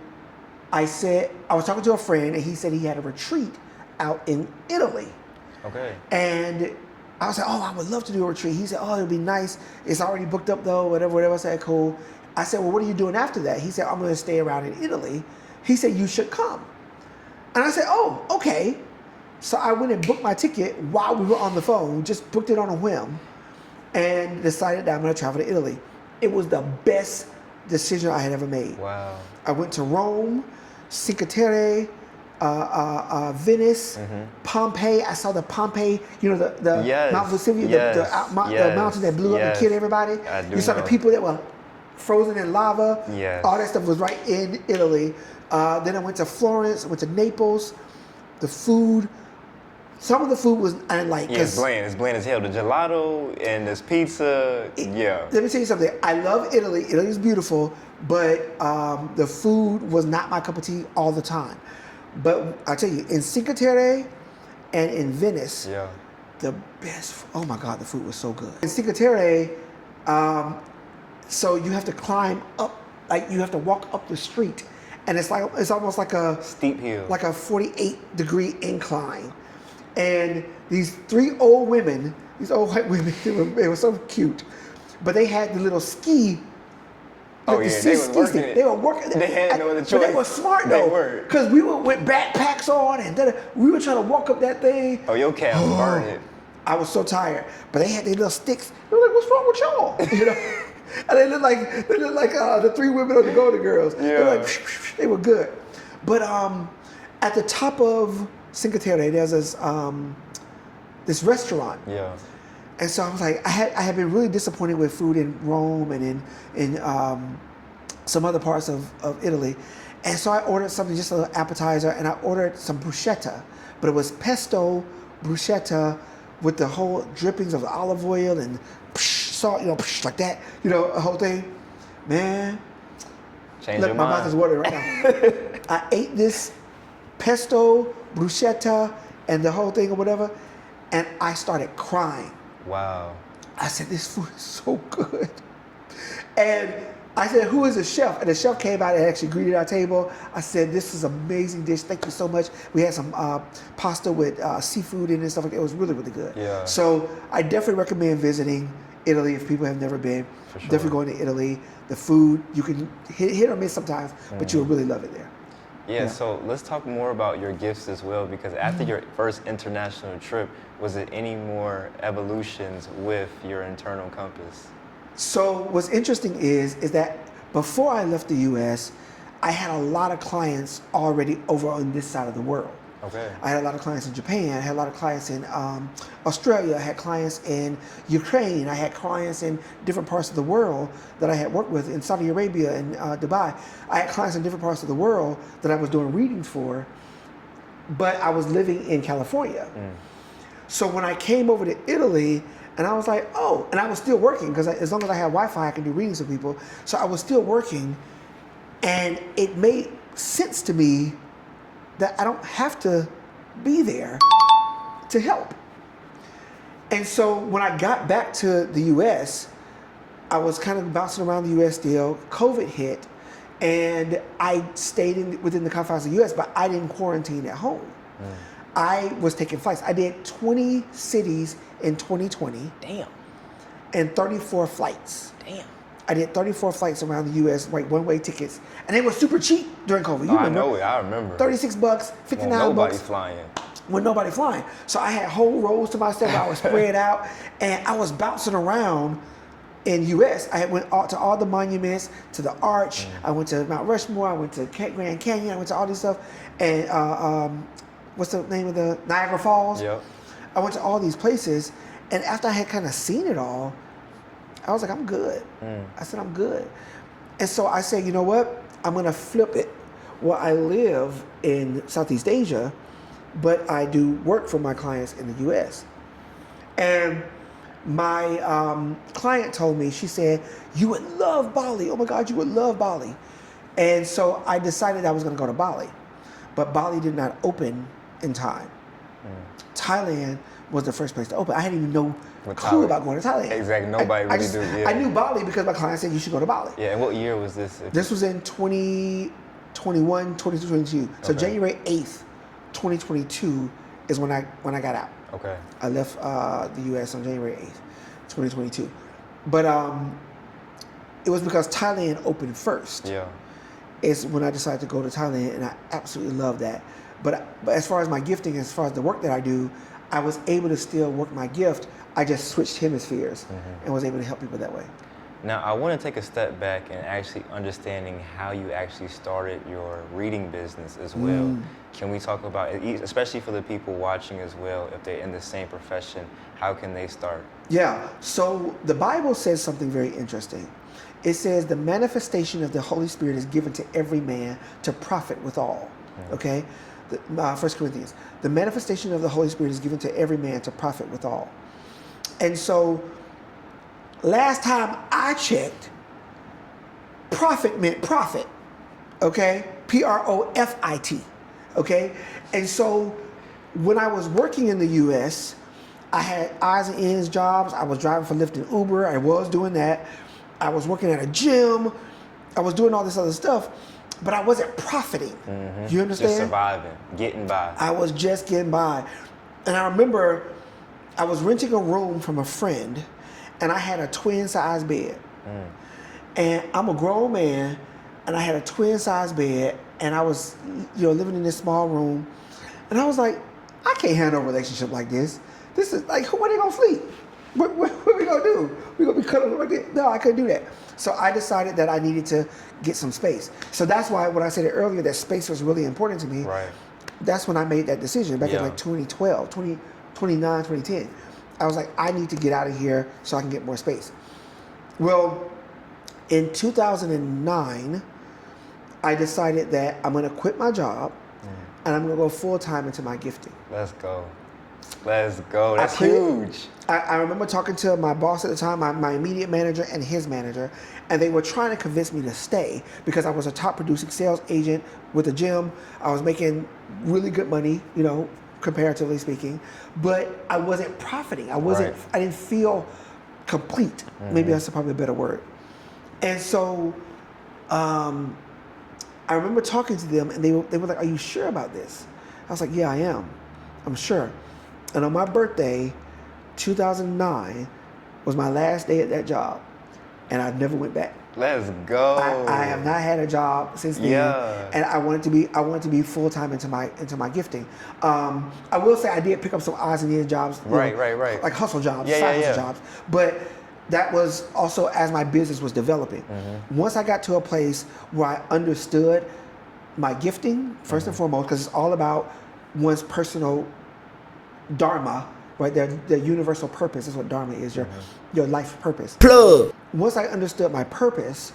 I was talking to a friend and he said he had a retreat out in Italy. Okay. And I was like, oh, I would love to do a retreat. He said, oh, it'll be nice. It's already booked up though, whatever. I said, cool. I said, well, what are you doing after that? He said, I'm going to stay around in Italy. He said, you should come. And I said, oh, okay. So I went and booked my ticket while we were on the phone, just booked it on a whim, and decided that I'm going to travel to Italy. It was the best decision I had ever made. Wow. I went to Rome, Cinque Terre, Venice, Pompeii. I saw the Pompeii, you know, the Yes, Mount Vesuvius, the mountain that blew up and killed everybody. I do You saw know. the people that were frozen in lava. Yes. All that stuff was right in Italy. Then I went to Florence, I went to Naples. The food, some of the food was, I didn't like. Yeah, it's bland. It's bland as hell. The gelato and this pizza. Yeah. Let me tell you something. I love Italy. Italy is beautiful, but the food was not my cup of tea all the time. But I tell you, in Cinque Terre and in Venice, Yeah. the best. Oh my God, the food was so good. In Cinque Terre, so you have to climb up, like you have to walk up the street, and it's almost like a Steep hill. like a 48-degree incline. And these three old women, these old white women, they were so cute, but they had the little ski. Oh, yeah, they was working stick. it. They were working. They had no other But they choice. were smart They though, were. because we were with backpacks on, and we were trying to walk up that thing. Oh, your calves burned it. I was so tired, but they had their little sticks. They were like, "What's wrong with y'all?" You know, and they looked like the three women on the Golden Girls. They were Yeah. like, they were good. But at the top of Cinque Terre, there's this restaurant. Yeah. And so I was like, I had been really disappointed with food in Rome and in some other parts of Italy. And so I ordered something, just an appetizer, and I ordered some bruschetta. But it was pesto bruschetta with the whole drippings of olive oil and salt, like that, the whole thing. Man, Change look, your my mind. mouth is watering right now. I ate this pesto bruschetta and the whole thing or whatever, and I started crying. Wow. I said, this food is so good. And I said, who is the chef? And the chef came out and actually greeted our table. I said, this is an amazing dish. Thank you so much. We had some pasta with seafood in it and stuff like that. It was really, really good. Yeah. So I definitely recommend visiting Italy if people have never been. For sure. Definitely going to Italy. The food, you can hit or miss sometimes, but you'll really love it there. Yeah, so let's talk more about your gifts as well, because after your first international trip, was it any more evolutions with your internal compass? So what's interesting is that before I left the U.S., I had a lot of clients already over on this side of the world. Okay. I had a lot of clients in Japan. I had a lot of clients in Australia. I had clients in Ukraine. I had clients in different parts of the world that I had worked with in Saudi Arabia and Dubai. I had clients in different parts of the world that I was doing readings for, but I was living in California. So when I came over to Italy, and I was like, oh, and I was still working, because as long as I had Wi-Fi, I can do readings with people. So I was still working, and it made sense to me that I don't have to be there to help. And so when I got back to the US, I was kind of bouncing around the US still. COVID hit, and I stayed within the confines of the US, but I didn't quarantine at home. I was taking flights. I did 20 cities in 2020. Damn. And 34 flights. Damn. I did 34 flights around the US, like one-way tickets. And they were super cheap during COVID. You I remember? know it. I remember. $36, $59 Nobody's flying. with nobody flying. So I had whole rows to myself. I was spread out, and I was bouncing around in US. I went to all the monuments, to the Arch. I went to Mount Rushmore. I went to Grand Canyon. I went to all this stuff. And what's the name of the Niagara Falls? Yep. I went to all these places, and after I had kind of seen it all, I was like, I'm good. I said, I'm good. And so I said, you know what? I'm gonna flip it. Well, I live in Southeast Asia, but I do work for my clients in the US. And my client told me, she said, you would love Bali. Oh my God, you would love Bali. And so I decided I was going to go to Bali. But Bali did not open in time. Thailand was the first place to open. I hadn't even no clue about going to Thailand. Exactly, nobody really do. Yeah. I knew Bali because my client said you should go to Bali. Yeah, and what year was this? This was in 2021, 2022. So Okay. January 8th, 2022 is when I got out. Okay. I left the U.S. on January 8th, 2022. But it was because Thailand opened first. Yeah. Is when I decided to go to Thailand, and I absolutely love that. But as far as my gifting, as far as the work that I do, I was able to still work my gift. I just switched hemispheres and was able to help people that way. Now, I want to take a step back and actually understanding how you actually started your reading business as well. Can we talk about, especially for the people watching as well, if they're in the same profession, how can they start? Yeah, so the Bible says something very interesting. It says the manifestation of the Holy Spirit is given to every man to profit withal. Okay? 1 Corinthians. The manifestation of the Holy Spirit is given to every man to profit withal. And so, last time I checked, profit meant profit. Okay? Profit. Okay? And so, when I was working in the U.S., I had odds and ends jobs. I was driving for Lyft and Uber. I was doing that. I was working at a gym. I was doing all this other stuff, but I wasn't profiting. You understand? Just surviving, getting by. I was just getting by. And I remember I was renting a room from a friend, and I had a twin size bed. And I'm a grown man, and I had a twin size bed, and I was, living in this small room. And I was like, I can't handle a relationship like this. This is like, who are they gonna sleep? What are we gonna do? We gonna be cuddling like this? No, I couldn't do that. So I decided that I needed to get some space. So that's why when I said it earlier that space was really important to me, Right. that's when I made that decision back in like 2012, 2009, 2010. I was like, I need to get out of here so I can get more space. Well, in 2009, I decided that I'm gonna quit my job and I'm gonna go full time into my gifting. Let's go. Let's go. That's I quit. huge. I remember talking to my boss at the time, my immediate manager and his manager, and they were trying to convince me to stay because I was a top producing sales agent with a gym. I was making really good money, comparatively speaking, but I wasn't profiting. I didn't feel complete. Maybe that's probably a better word. And so I remember talking to them, and they were like, are you sure about this? I was like, yeah, I am. I'm sure. And on my birthday, 2009, was my last day at that job, and I never went back. Let's go. I have not had a job since then, and I wanted to be full time into my gifting. I will say I did pick up some odds and ends jobs, Right. like hustle jobs, Yeah. hustle jobs, but that was also as my business was developing. Once I got to a place where I understood my gifting first and foremost, because it's all about one's personal dharma, right? Their universal purpose is what dharma is, your life purpose. Plug. Once I understood my purpose,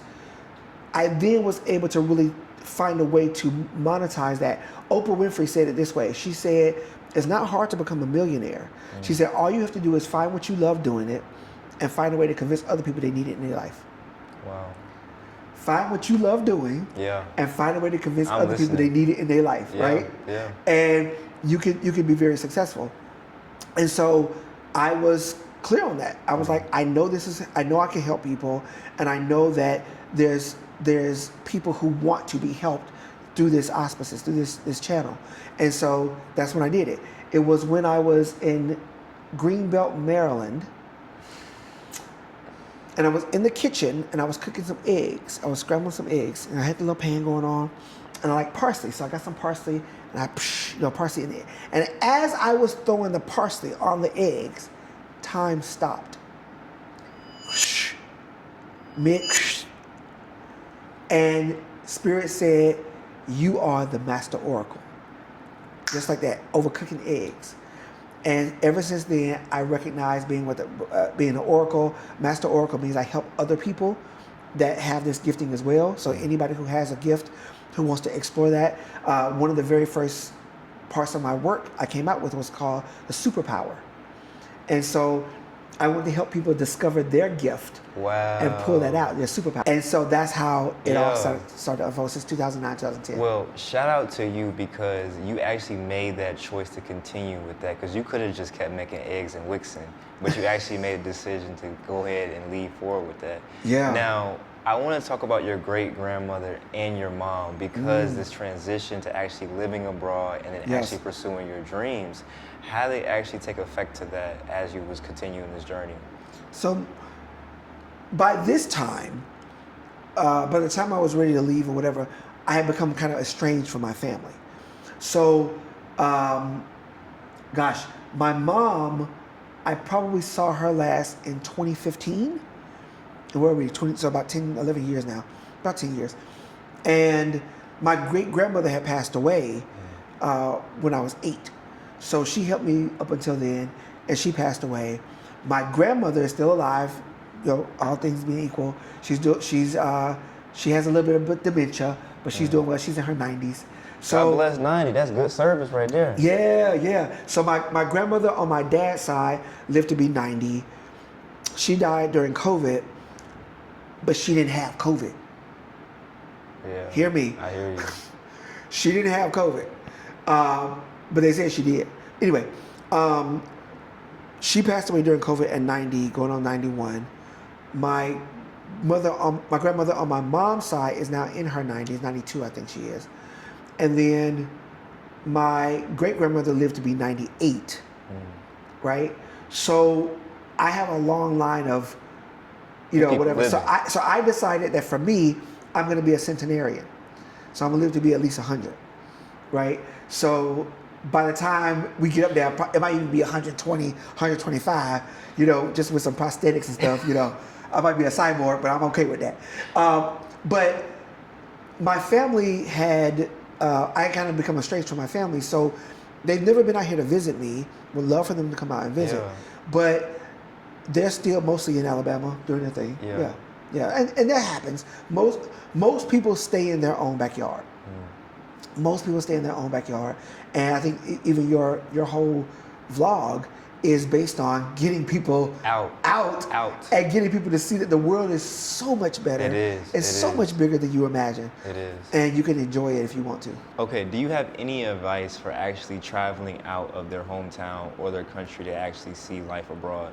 I then was able to really find a way to monetize that. Oprah Winfrey said it this way. She said, it's not hard to become a millionaire. She said, all you have to do is find what you love doing it and find a way to convince other people they need it in their life. Wow. Find what you love doing and find a way to convince other people they need it in their life, right? Yeah. And you can be very successful. And so I was clear on that. I was like, I know I can help people, and I know that there's people who want to be helped through this auspices, through this channel. And so that's when I did it. It was when I was in Greenbelt, Maryland, and I was in the kitchen and I was cooking some eggs. I was scrambling some eggs, and I had the little pan going on, and I like parsley, so I got some parsley, and I parsley in there. And as I was throwing the parsley on the eggs, time stopped. Mix. And Spirit said, you are the master oracle. Just like that, overcooking eggs. And ever since then, I recognize being an oracle. Master oracle means I help other people that have this gifting as well. So anybody who has a gift, who wants to explore that, one of the very first parts of my work I came out with was called the superpower. And so I want to help people discover their gift Wow. and pull that out, their superpower. And so that's how it all Yeah. started to unfold since 2009, 2010. Well, shout out to you because you actually made that choice to continue with that because you could have just kept making eggs in Wixon, but you actually made a decision to go ahead and lead forward with that. Yeah. Now, I want to talk about your great-grandmother and your mom because this transition to actually living abroad and then Yes. actually pursuing your dreams, how did they actually take effect to that as you was continuing this journey? So by this time, by the time I was ready to leave or whatever, I had become kind of estranged from my family. So, gosh, my mom, I probably saw her last in 2015. And where are we? So about 10, 11 years now, about 10 years. And my great grandmother had passed away when I was 8. So she helped me up until then, and she passed away. My grandmother is still alive, all things being equal. She has a little bit of dementia, but she's doing well. She's in her 90s. So God bless 90. That's good service right there. yeah. So my grandmother on my dad's side lived to be 90. She died during COVID, but she didn't have COVID. Yeah. Hear me. I hear you. She didn't have COVID, but they said she did. Anyway, she passed away during COVID at 90, going on 91. My grandmother on my mom's side is now in her 90s, 92 I think she is. And then my great grandmother lived to be 98, right? So I have a long line of, People whatever. living. So I decided that for me, I'm going to be a centenarian. So I'm going to live to be at least 100, right? So by the time we get up there, it might even be 120, 125, just with some prosthetics and stuff, I might be a cyborg, but I'm okay with that. But my family I kind of become estranged from my family, so they've never been out here to visit me. Would love for them to come out and visit. Yeah. But they're still mostly in Alabama doing their thing. Yeah. And that happens. Most people stay in their own backyard. Most people stay in their own backyard, and I think even your whole vlog is based on getting people out, and getting people to see that the world is so much better. It is. It's so much bigger than you imagine. It is. And you can enjoy it if you want to. Okay, do you have any advice for actually traveling out of their hometown or their country to actually see life abroad?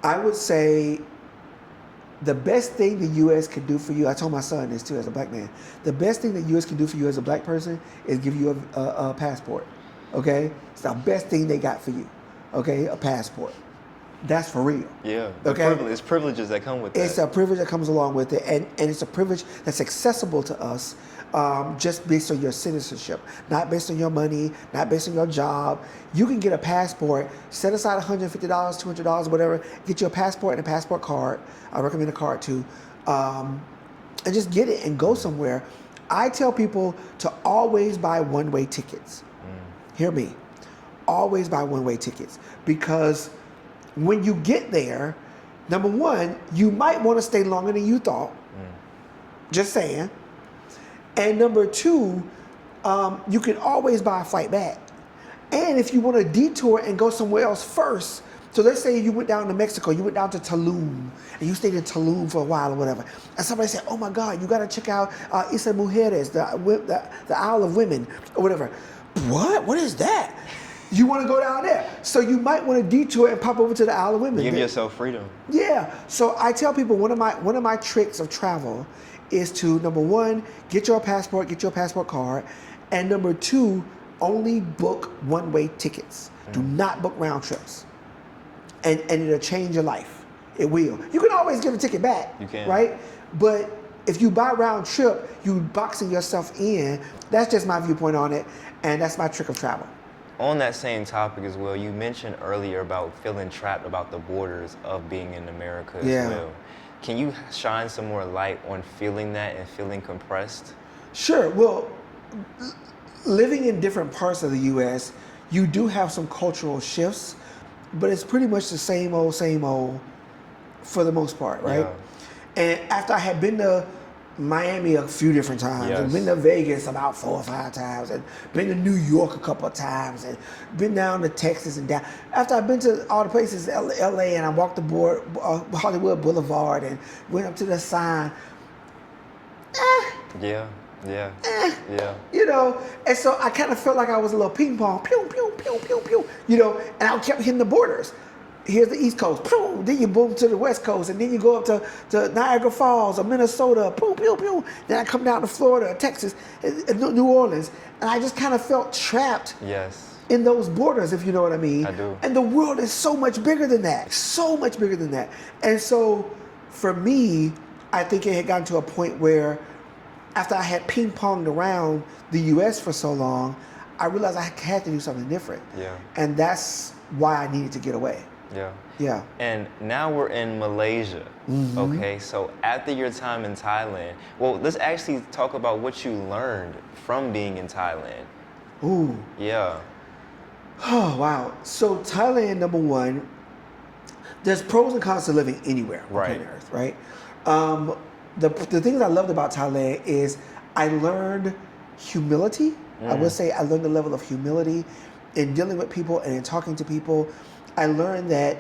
I would say the best thing the U.S. can do for you, I told my son this too as a black man, the best thing the U.S. can do for you as a black person is give you a passport, okay? It's the best thing they got for you, okay? A passport. That's for real. Yeah, okay? It's privileges that come with that. It's a privilege that comes along with it, and it's a privilege that's accessible to us just based on your citizenship, not based on your money, not based on your job. You can get a passport, set aside $150, $200, whatever, get you a passport and a passport card. I recommend a card too, and just get it and go somewhere. I tell people to always buy one-way tickets. Hear me. Always buy one-way tickets, because when you get there, number one, you might want to stay longer than you thought. Just saying. And number two, you can always buy a flight back. And if you want to detour and go somewhere else first, so let's say you went down to Mexico, you went down to Tulum, and you stayed in Tulum for a while or whatever, and somebody said, oh my God, you got to check out Isla Mujeres, the Isle of Women, or whatever. What is that? You want to go down there. So you might want to detour and pop over to the Isle of Women. Give yourself freedom. Yeah. So I tell people one of my tricks of travel is to, number one, get your passport card, and number two, only book one-way tickets. Do not book round trips. And it'll change your life. It will. You can always get a ticket back. You can. Right? But if you buy round trip, you boxing yourself in. That's just my viewpoint on it, and that's my trick of travel. On that same topic as well, you mentioned earlier about feeling trapped about the borders of being in America as well. Can you shine some more light on feeling that and feeling compressed? Sure. Well, living in different parts of the U.S., you do have some cultural shifts, but it's pretty much the same old for the most part, right? Yeah. And after I had been to Miami a few different times, Yes. and been to Vegas about 4 or 5 times, and been to New York a couple of times, and been down to Texas and down. After I've been to all the places, LA, and I walked the board, Hollywood Boulevard, and went up to the sign. Yeah. You know, and so I kind of felt like I was a little ping pong, pew, pew, pew, pew, pew, you know, and I kept hitting the borders. Here's the East Coast, pew, then you boom to the West Coast, and then you go up to Niagara Falls or Minnesota, pew, pew, pew. Then I come down to Florida, Texas, and New Orleans, and I just kind of felt trapped Yes. in those borders, if you know what I mean. I do. And the world is so much bigger than that, so much bigger than that. And so for me, I think it had gotten to a point where after I had ping-ponged around the US for so long, I realized I had to do something different. Yeah. And that's why I needed to get away. Yeah. Yeah. And now we're in Malaysia. Okay, so after your time in Thailand, well, let's actually talk about what you learned from being in Thailand. Ooh. Yeah. Oh, wow. So Thailand, number one, there's pros and cons to living anywhere on Right. planet Earth, right? The things I loved about Thailand is I learned humility. I would say I learned the level of humility in dealing with people and in talking to people. I learned that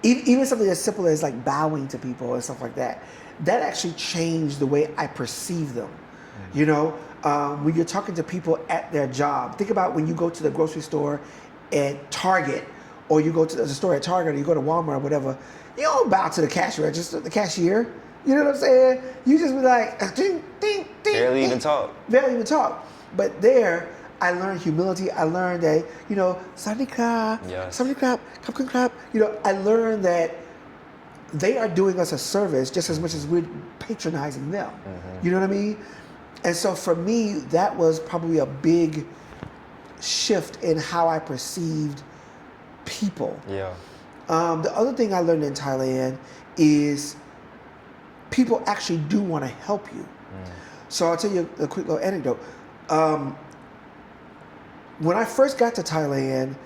even something as simple as like bowing to people and stuff like that, that actually changed the way I perceive them. You know, when you're talking to people at their job, think about when you go to the grocery store at Target, or you go to the store at Target, or you go to Walmart or whatever, you don't bow to the cash register, the cashier. You know what I'm saying? You just be like, ding, ding, ding. Barely ding. even talk. Barely even talk. But there, I learned humility. I learned that, you know, Sadi Krap, Yes. Sadi Krap, Kapkan Krap. You know, I learned that they are doing us a service just as much as we're patronizing them. You know what I mean? And so for me, that was probably a big shift in how I perceived people. Yeah. The other thing I learned in Thailand is people actually do want to help you. So I'll tell you a quick little anecdote. When I first got to Thailand,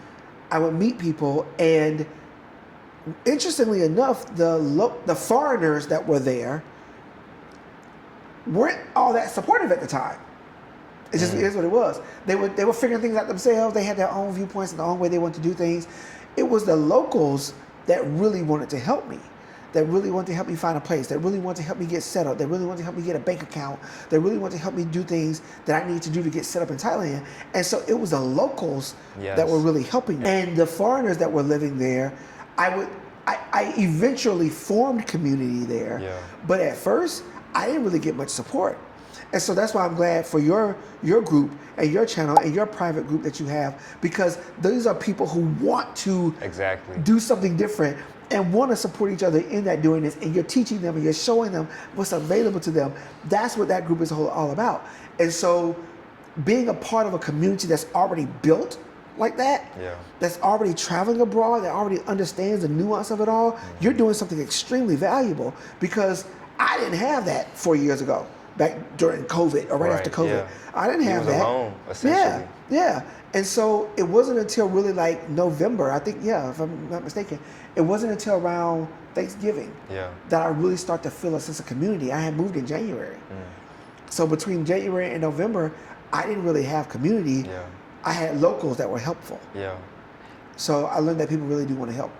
I would meet people, and interestingly enough, the foreigners that were there weren't all that supportive at the time. It just is what it was. They were figuring things out themselves. They had their own viewpoints and their own way they wanted to do things. It was the locals that really wanted to help me, that really wanted to help me find a place, that really wanted to help me get settled, that really wanted to help me get a bank account, that really wanted to help me do things that I needed to do to get set up in Thailand. And so it was the locals that were really helping me. And the foreigners that were living there, I eventually formed community there. Yeah. But at first, I didn't really get much support. And so that's why I'm glad for your group and your channel and your private group that you have, because these are people who want to Exactly. do something different and want to support each other in that doing this, and you're teaching them and you're showing them what's available to them. That's what that group is all about. And so being a part of a community that's already built like that, that's already traveling abroad, that already understands the nuance of it all, you're doing something extremely valuable, because I didn't have that 4 years ago, back during COVID or right after COVID. I didn't have was that. alone, essentially. Yeah. And so it wasn't until really like November, I think, if I'm not mistaken, it wasn't until around Thanksgiving that I really start to feel a sense of community. I had moved in January. So between January and November, I didn't really have community. I had locals that were helpful. So I learned that people really do want to help.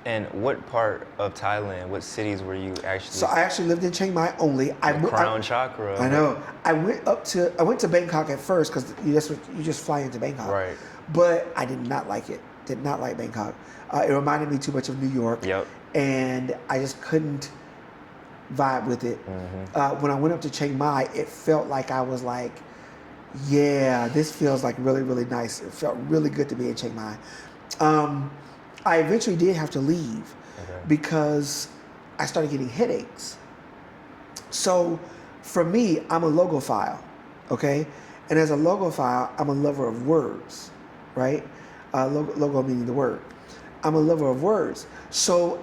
And what part of Thailand, what cities were you actually? So I actually lived in Chiang Mai only. Crown chakra. I know. I went to Bangkok at first, because you just fly into Bangkok. Right. But I did not like it. Did not like Bangkok. It reminded me too much of New York. And I just couldn't vibe with it. When I went up to Chiang Mai, it felt like I was like, yeah, this feels like really, really nice. It felt really good to be in Chiang Mai. I eventually did have to leave because I started getting headaches. So for me, I'm a logophile, okay? And as a logophile, I'm a lover of words, right? Logo meaning the word. I'm a lover of words. So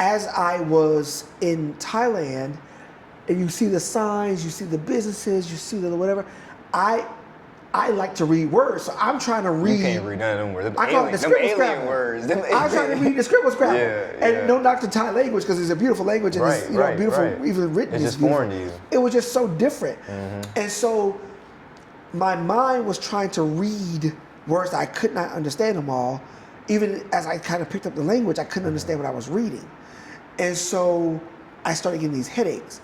as I was in Thailand, and you see the signs, you see the businesses, you see the whatever, I I like to read words, so I'm trying to read. You can't read none of them words. Them I call it the scribble alien scrabble. words. I try to read the scribble scrabble. Yeah, and yeah. no knock to Thai language because it's a beautiful language and it's beautiful, even written. It's just beautiful. foreign to you. It was just so different, and so my mind was trying to read words that I could not understand them all. Even as I kind of picked up the language, I couldn't understand what I was reading, and so I started getting these headaches.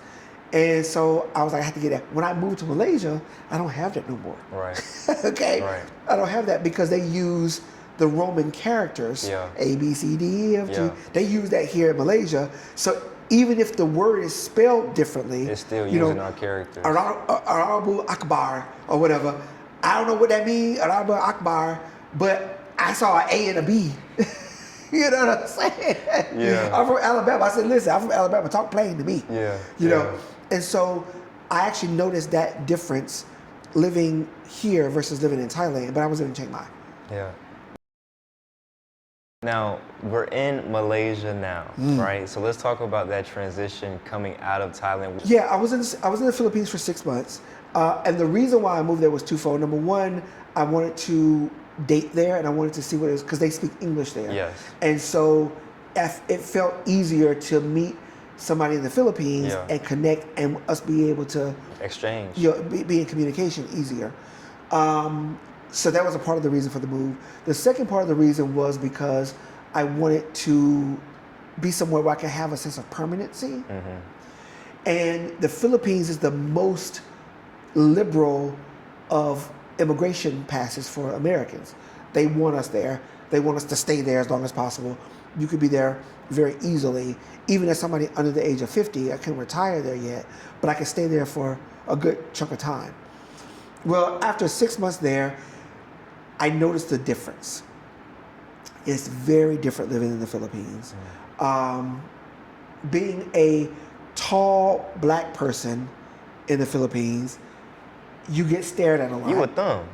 And so I was like, I had to get that. When I moved to Malaysia, I don't have that no more. Right. Okay? Right. I don't have that because they use the Roman characters, A, B, C, D, E, F, G. Yeah. They use that here in Malaysia. So even if the word is spelled differently, It's still using our characters. Arabu Akbar or whatever. I don't know what that means, Arabu Akbar, but I saw an A and a B. You know what I'm saying? Yeah. I'm from Alabama. I said, listen, I'm from Alabama. Talk plain to me. Yeah. You know? And so I actually noticed that difference living here versus living in Thailand, but I was living in Chiang Mai. Yeah. Now, we're in Malaysia now, right? So let's talk about that transition coming out of Thailand. Yeah, I was in the Philippines for 6 months. And the reason why I moved there was twofold. Number one, I wanted to date there and I wanted to see what it was, because they speak English there. Yes. And so it felt easier to meet somebody in the Philippines and connect and us be able to Exchange. be in communication easier. So that was a part of the reason for the move. The second part of the reason was because I wanted to be somewhere where I can have a sense of permanency. And the Philippines is the most liberal of immigration passes for Americans. They want us there. They want us to stay there as long as possible. You could be there very easily. Even as somebody under the age of 50, I can't retire there yet, but I can stay there for a good chunk of time. Well, after 6 months there, I noticed the difference. It's very different living in the Philippines. Being a tall black person in the Philippines, you get stared at a lot. You a thumb.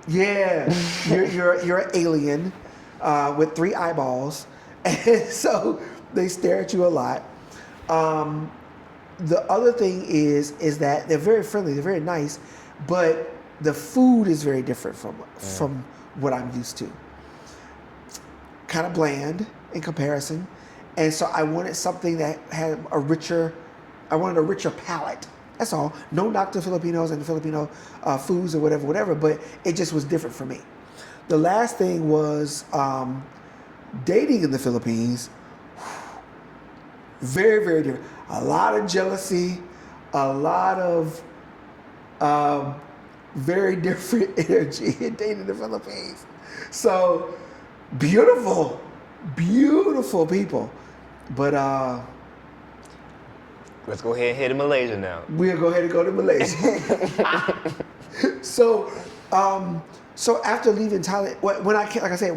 Yeah, you're an alien with 3 eyeballs, and so they stare at you a lot. The other thing is that they're very friendly, they're very nice, but the food is very different from what I'm used to. Kind of bland in comparison, and so I wanted something that had a richer palate. That's all. No knock to Filipinos and the Filipino foods or whatever, but it just was different for me. The last thing was dating in the Philippines. Very, very different. A lot of jealousy, a lot of very different energy in dating in the Philippines. So beautiful, beautiful people. But let's go ahead and head to Malaysia now. we'll go ahead and go to Malaysia. So after leaving Thailand, when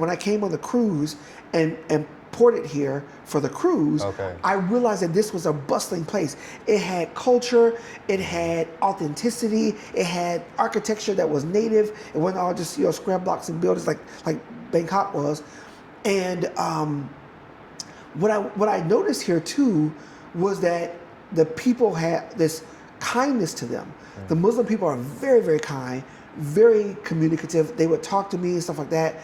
I came on the cruise and ported here for the cruise, I realized that this was a bustling place. It had culture, it had authenticity, it had architecture that was native. It wasn't all just square blocks and buildings like Bangkok was. And what I noticed here too was that the people had this kindness to them. The Muslim people are very, very kind, very communicative. They would talk to me and stuff like that.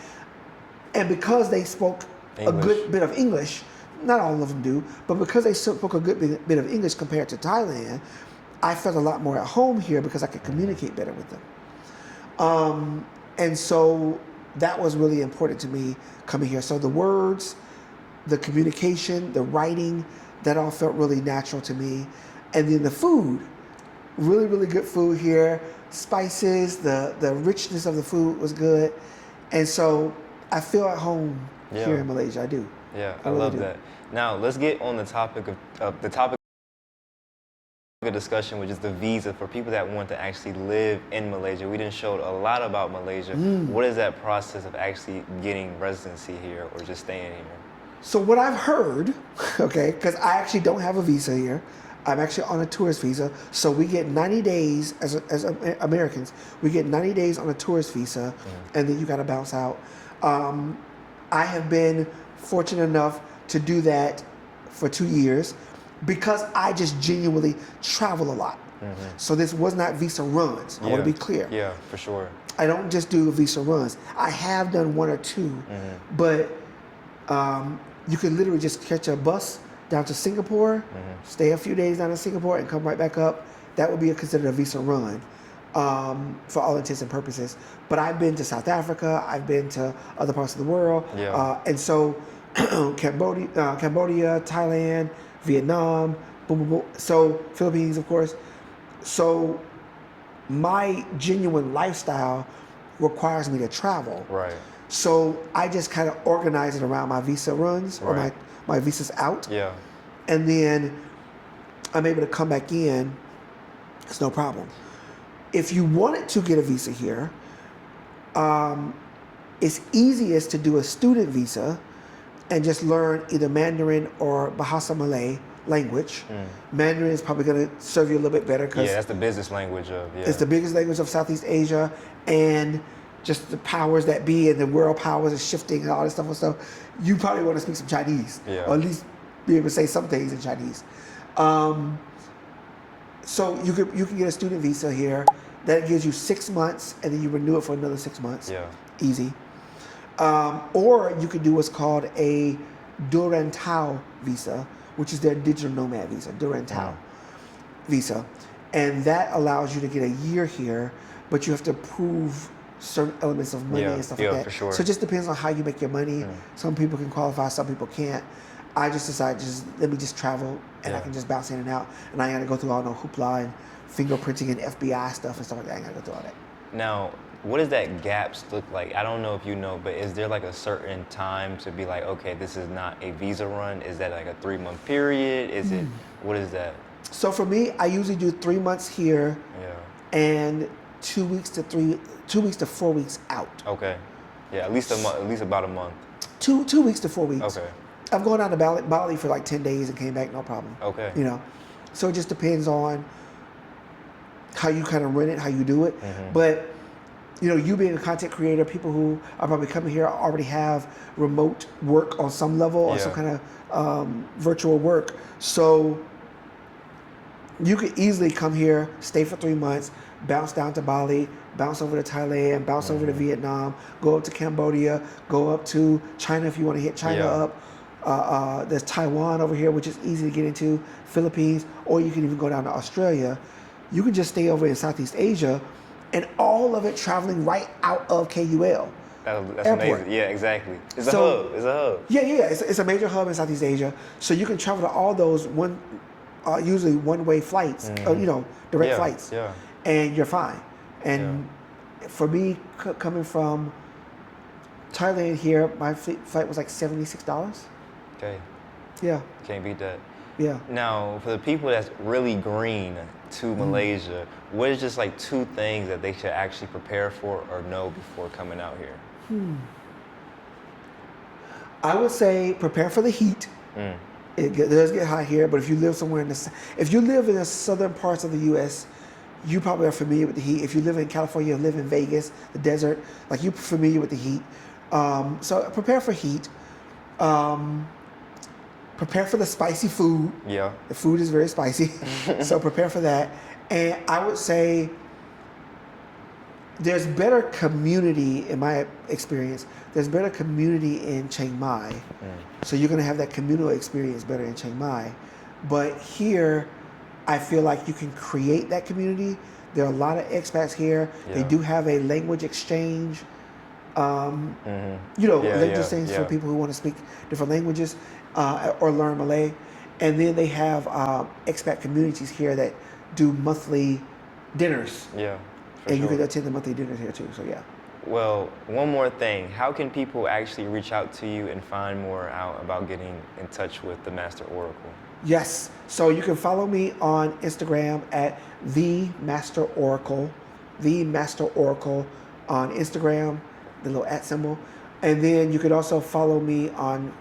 And because they spoke a good bit of English, not all of them do, but because they spoke a good bit of English compared to Thailand, I felt a lot more at home here because I could communicate better with them. And so that was really important to me coming here. So the words, the communication, the writing, that all felt really natural to me. And then the food, really, really good food here. Spices, the richness of the food was good. And so I feel at home here in Malaysia, I do. Yeah, I love that. Now let's get on the topic of discussion, which is the visa for people that want to actually live in Malaysia. We didn't show a lot about Malaysia. What is that process of actually getting residency here or just staying here? So what I've heard, okay, because I actually don't have a visa here. I'm actually on a tourist visa. So we get 90 days as Americans. We get 90 days on a tourist visa, and then you got to bounce out. I have been fortunate enough to do that for 2 years because I just genuinely travel a lot. So this was not visa runs. I want to be clear. Yeah, for sure. I don't just do visa runs. I have done one or two, but you can literally just catch a bus down to Singapore, stay a few days down in Singapore, and come right back up. That would be considered a visa run for all intents and purposes. But I've been to South Africa. I've been to other parts of the world. And so Cambodia, Thailand, Vietnam, boom, boom, boom. So Philippines, of course. So my genuine lifestyle requires me to travel. Right. So I just kind of organize it around my visa runs or my visas out. Yeah. And then I'm able to come back in. It's no problem. If you wanted to get a visa here, it's easiest to do a student visa and just learn either Mandarin or Bahasa Malay language. Mandarin is probably going to serve you a little bit better because that's the business language of, it's the biggest language of Southeast Asia, and just the powers that be and the world powers is shifting and all this stuff and stuff. You probably want to speak some Chinese, or at least be able to say some things in Chinese. So you can get a student visa here that gives you 6 months, and then you renew it for another 6 months. Yeah. Easy. Or you could do what's called a Durantau visa, which is their digital nomad visa, Durantau visa. And that allows you to get a year here, but you have to prove certain elements of money and stuff like that. For sure. So it just depends on how you make your money. Some people can qualify, some people can't. I just decided, let me just travel, and I can just bounce in and out, and I ain't gotta go through all no hoopla and fingerprinting and FBI stuff and stuff like that. I ain't gotta go through all that. Now, what does that gaps look like? I don't know if you know, but is there like a certain time to be like, okay, this is not a visa run? Is that like a 3-month period? Is it, what is that? So for me, I usually do 3 months here and 2 weeks to 4 weeks out. Okay. Yeah, at least a month, at least about a month. 2 weeks to 4 weeks. Okay. I've gone down to Bali for like 10 days and came back, no problem. Okay. You know, so it just depends on how you kind of run it, how you do it. But, you know, you being a content creator, people who are probably coming here already have remote work on some level or some kind of virtual work. So you could easily come here, stay for 3 months, bounce down to Bali, bounce over to Thailand, bounce over to Vietnam, go up to Cambodia, go up to China if you want to hit China up. There's Taiwan over here, which is easy to get into, Philippines, or you can even go down to Australia. You can just stay over in Southeast Asia, and all of it traveling right out of KUL. That's Airport. amazing. Yeah, exactly. It's a hub. It's a hub. Yeah. It's a major hub in Southeast Asia, so you can travel to all those usually one-way flights, direct flights, and you're fine. And for me, coming from Thailand here, my flight was like $76. Okay. Yeah. Can't beat that. Yeah. Now, for the people that's really green to Malaysia, what is just like 2 things that they should actually prepare for or know before coming out here? I would say prepare for the heat. It does get hot here, but if you live somewhere if you live in the southern parts of the U.S., you probably are familiar with the heat. If you live in California, live in Vegas, the desert, like you're familiar with the heat. So prepare for heat. Prepare for the spicy food. Yeah. The food is very spicy, so prepare for that. And I would say there's better community, in my experience, there's better community in Chiang Mai. So you're gonna have that communal experience better in Chiang Mai. But here, I feel like you can create that community. There are a lot of expats here. They do have a language exchange. Language exchange for people who want to speak different languages or learn Malay. And then they have expat communities here that do monthly dinners. Yeah. And you can attend the monthly dinners here too, so yeah. Well, one more thing. How can people actually reach out to you and find more out about getting in touch with the Master Oracle? Yes, so you can follow me on Instagram at The Master Oracle on Instagram, the little @ symbol. And then you could also follow me on,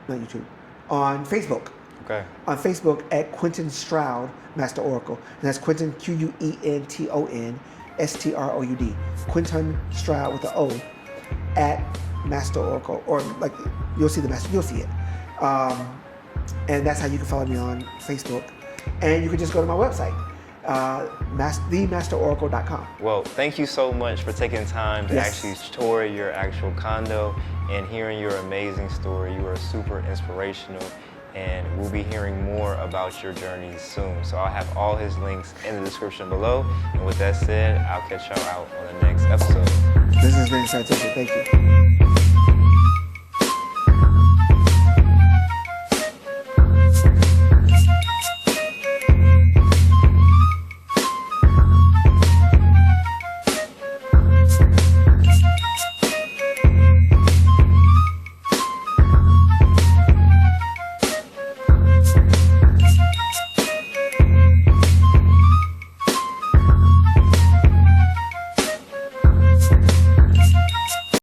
not YouTube, on Facebook. Okay. On Facebook at Quenton Stroud, Master Oracle. And that's Quenton, Quenton Stroud. Quenton Stroud with the O at Master Oracle. Or like, you'll see it. And that's how you can follow me on Facebook. And you can just go to my website themasteroracle.com. Well, thank you so much for taking time to Yes. actually tour your actual condo and hearing your amazing story. You are super inspirational, and we'll be hearing more about your journey soon. So I'll have all his links in the description below. And with that said, I'll catch y'all out on the next episode. This has been fantastic. Thank you.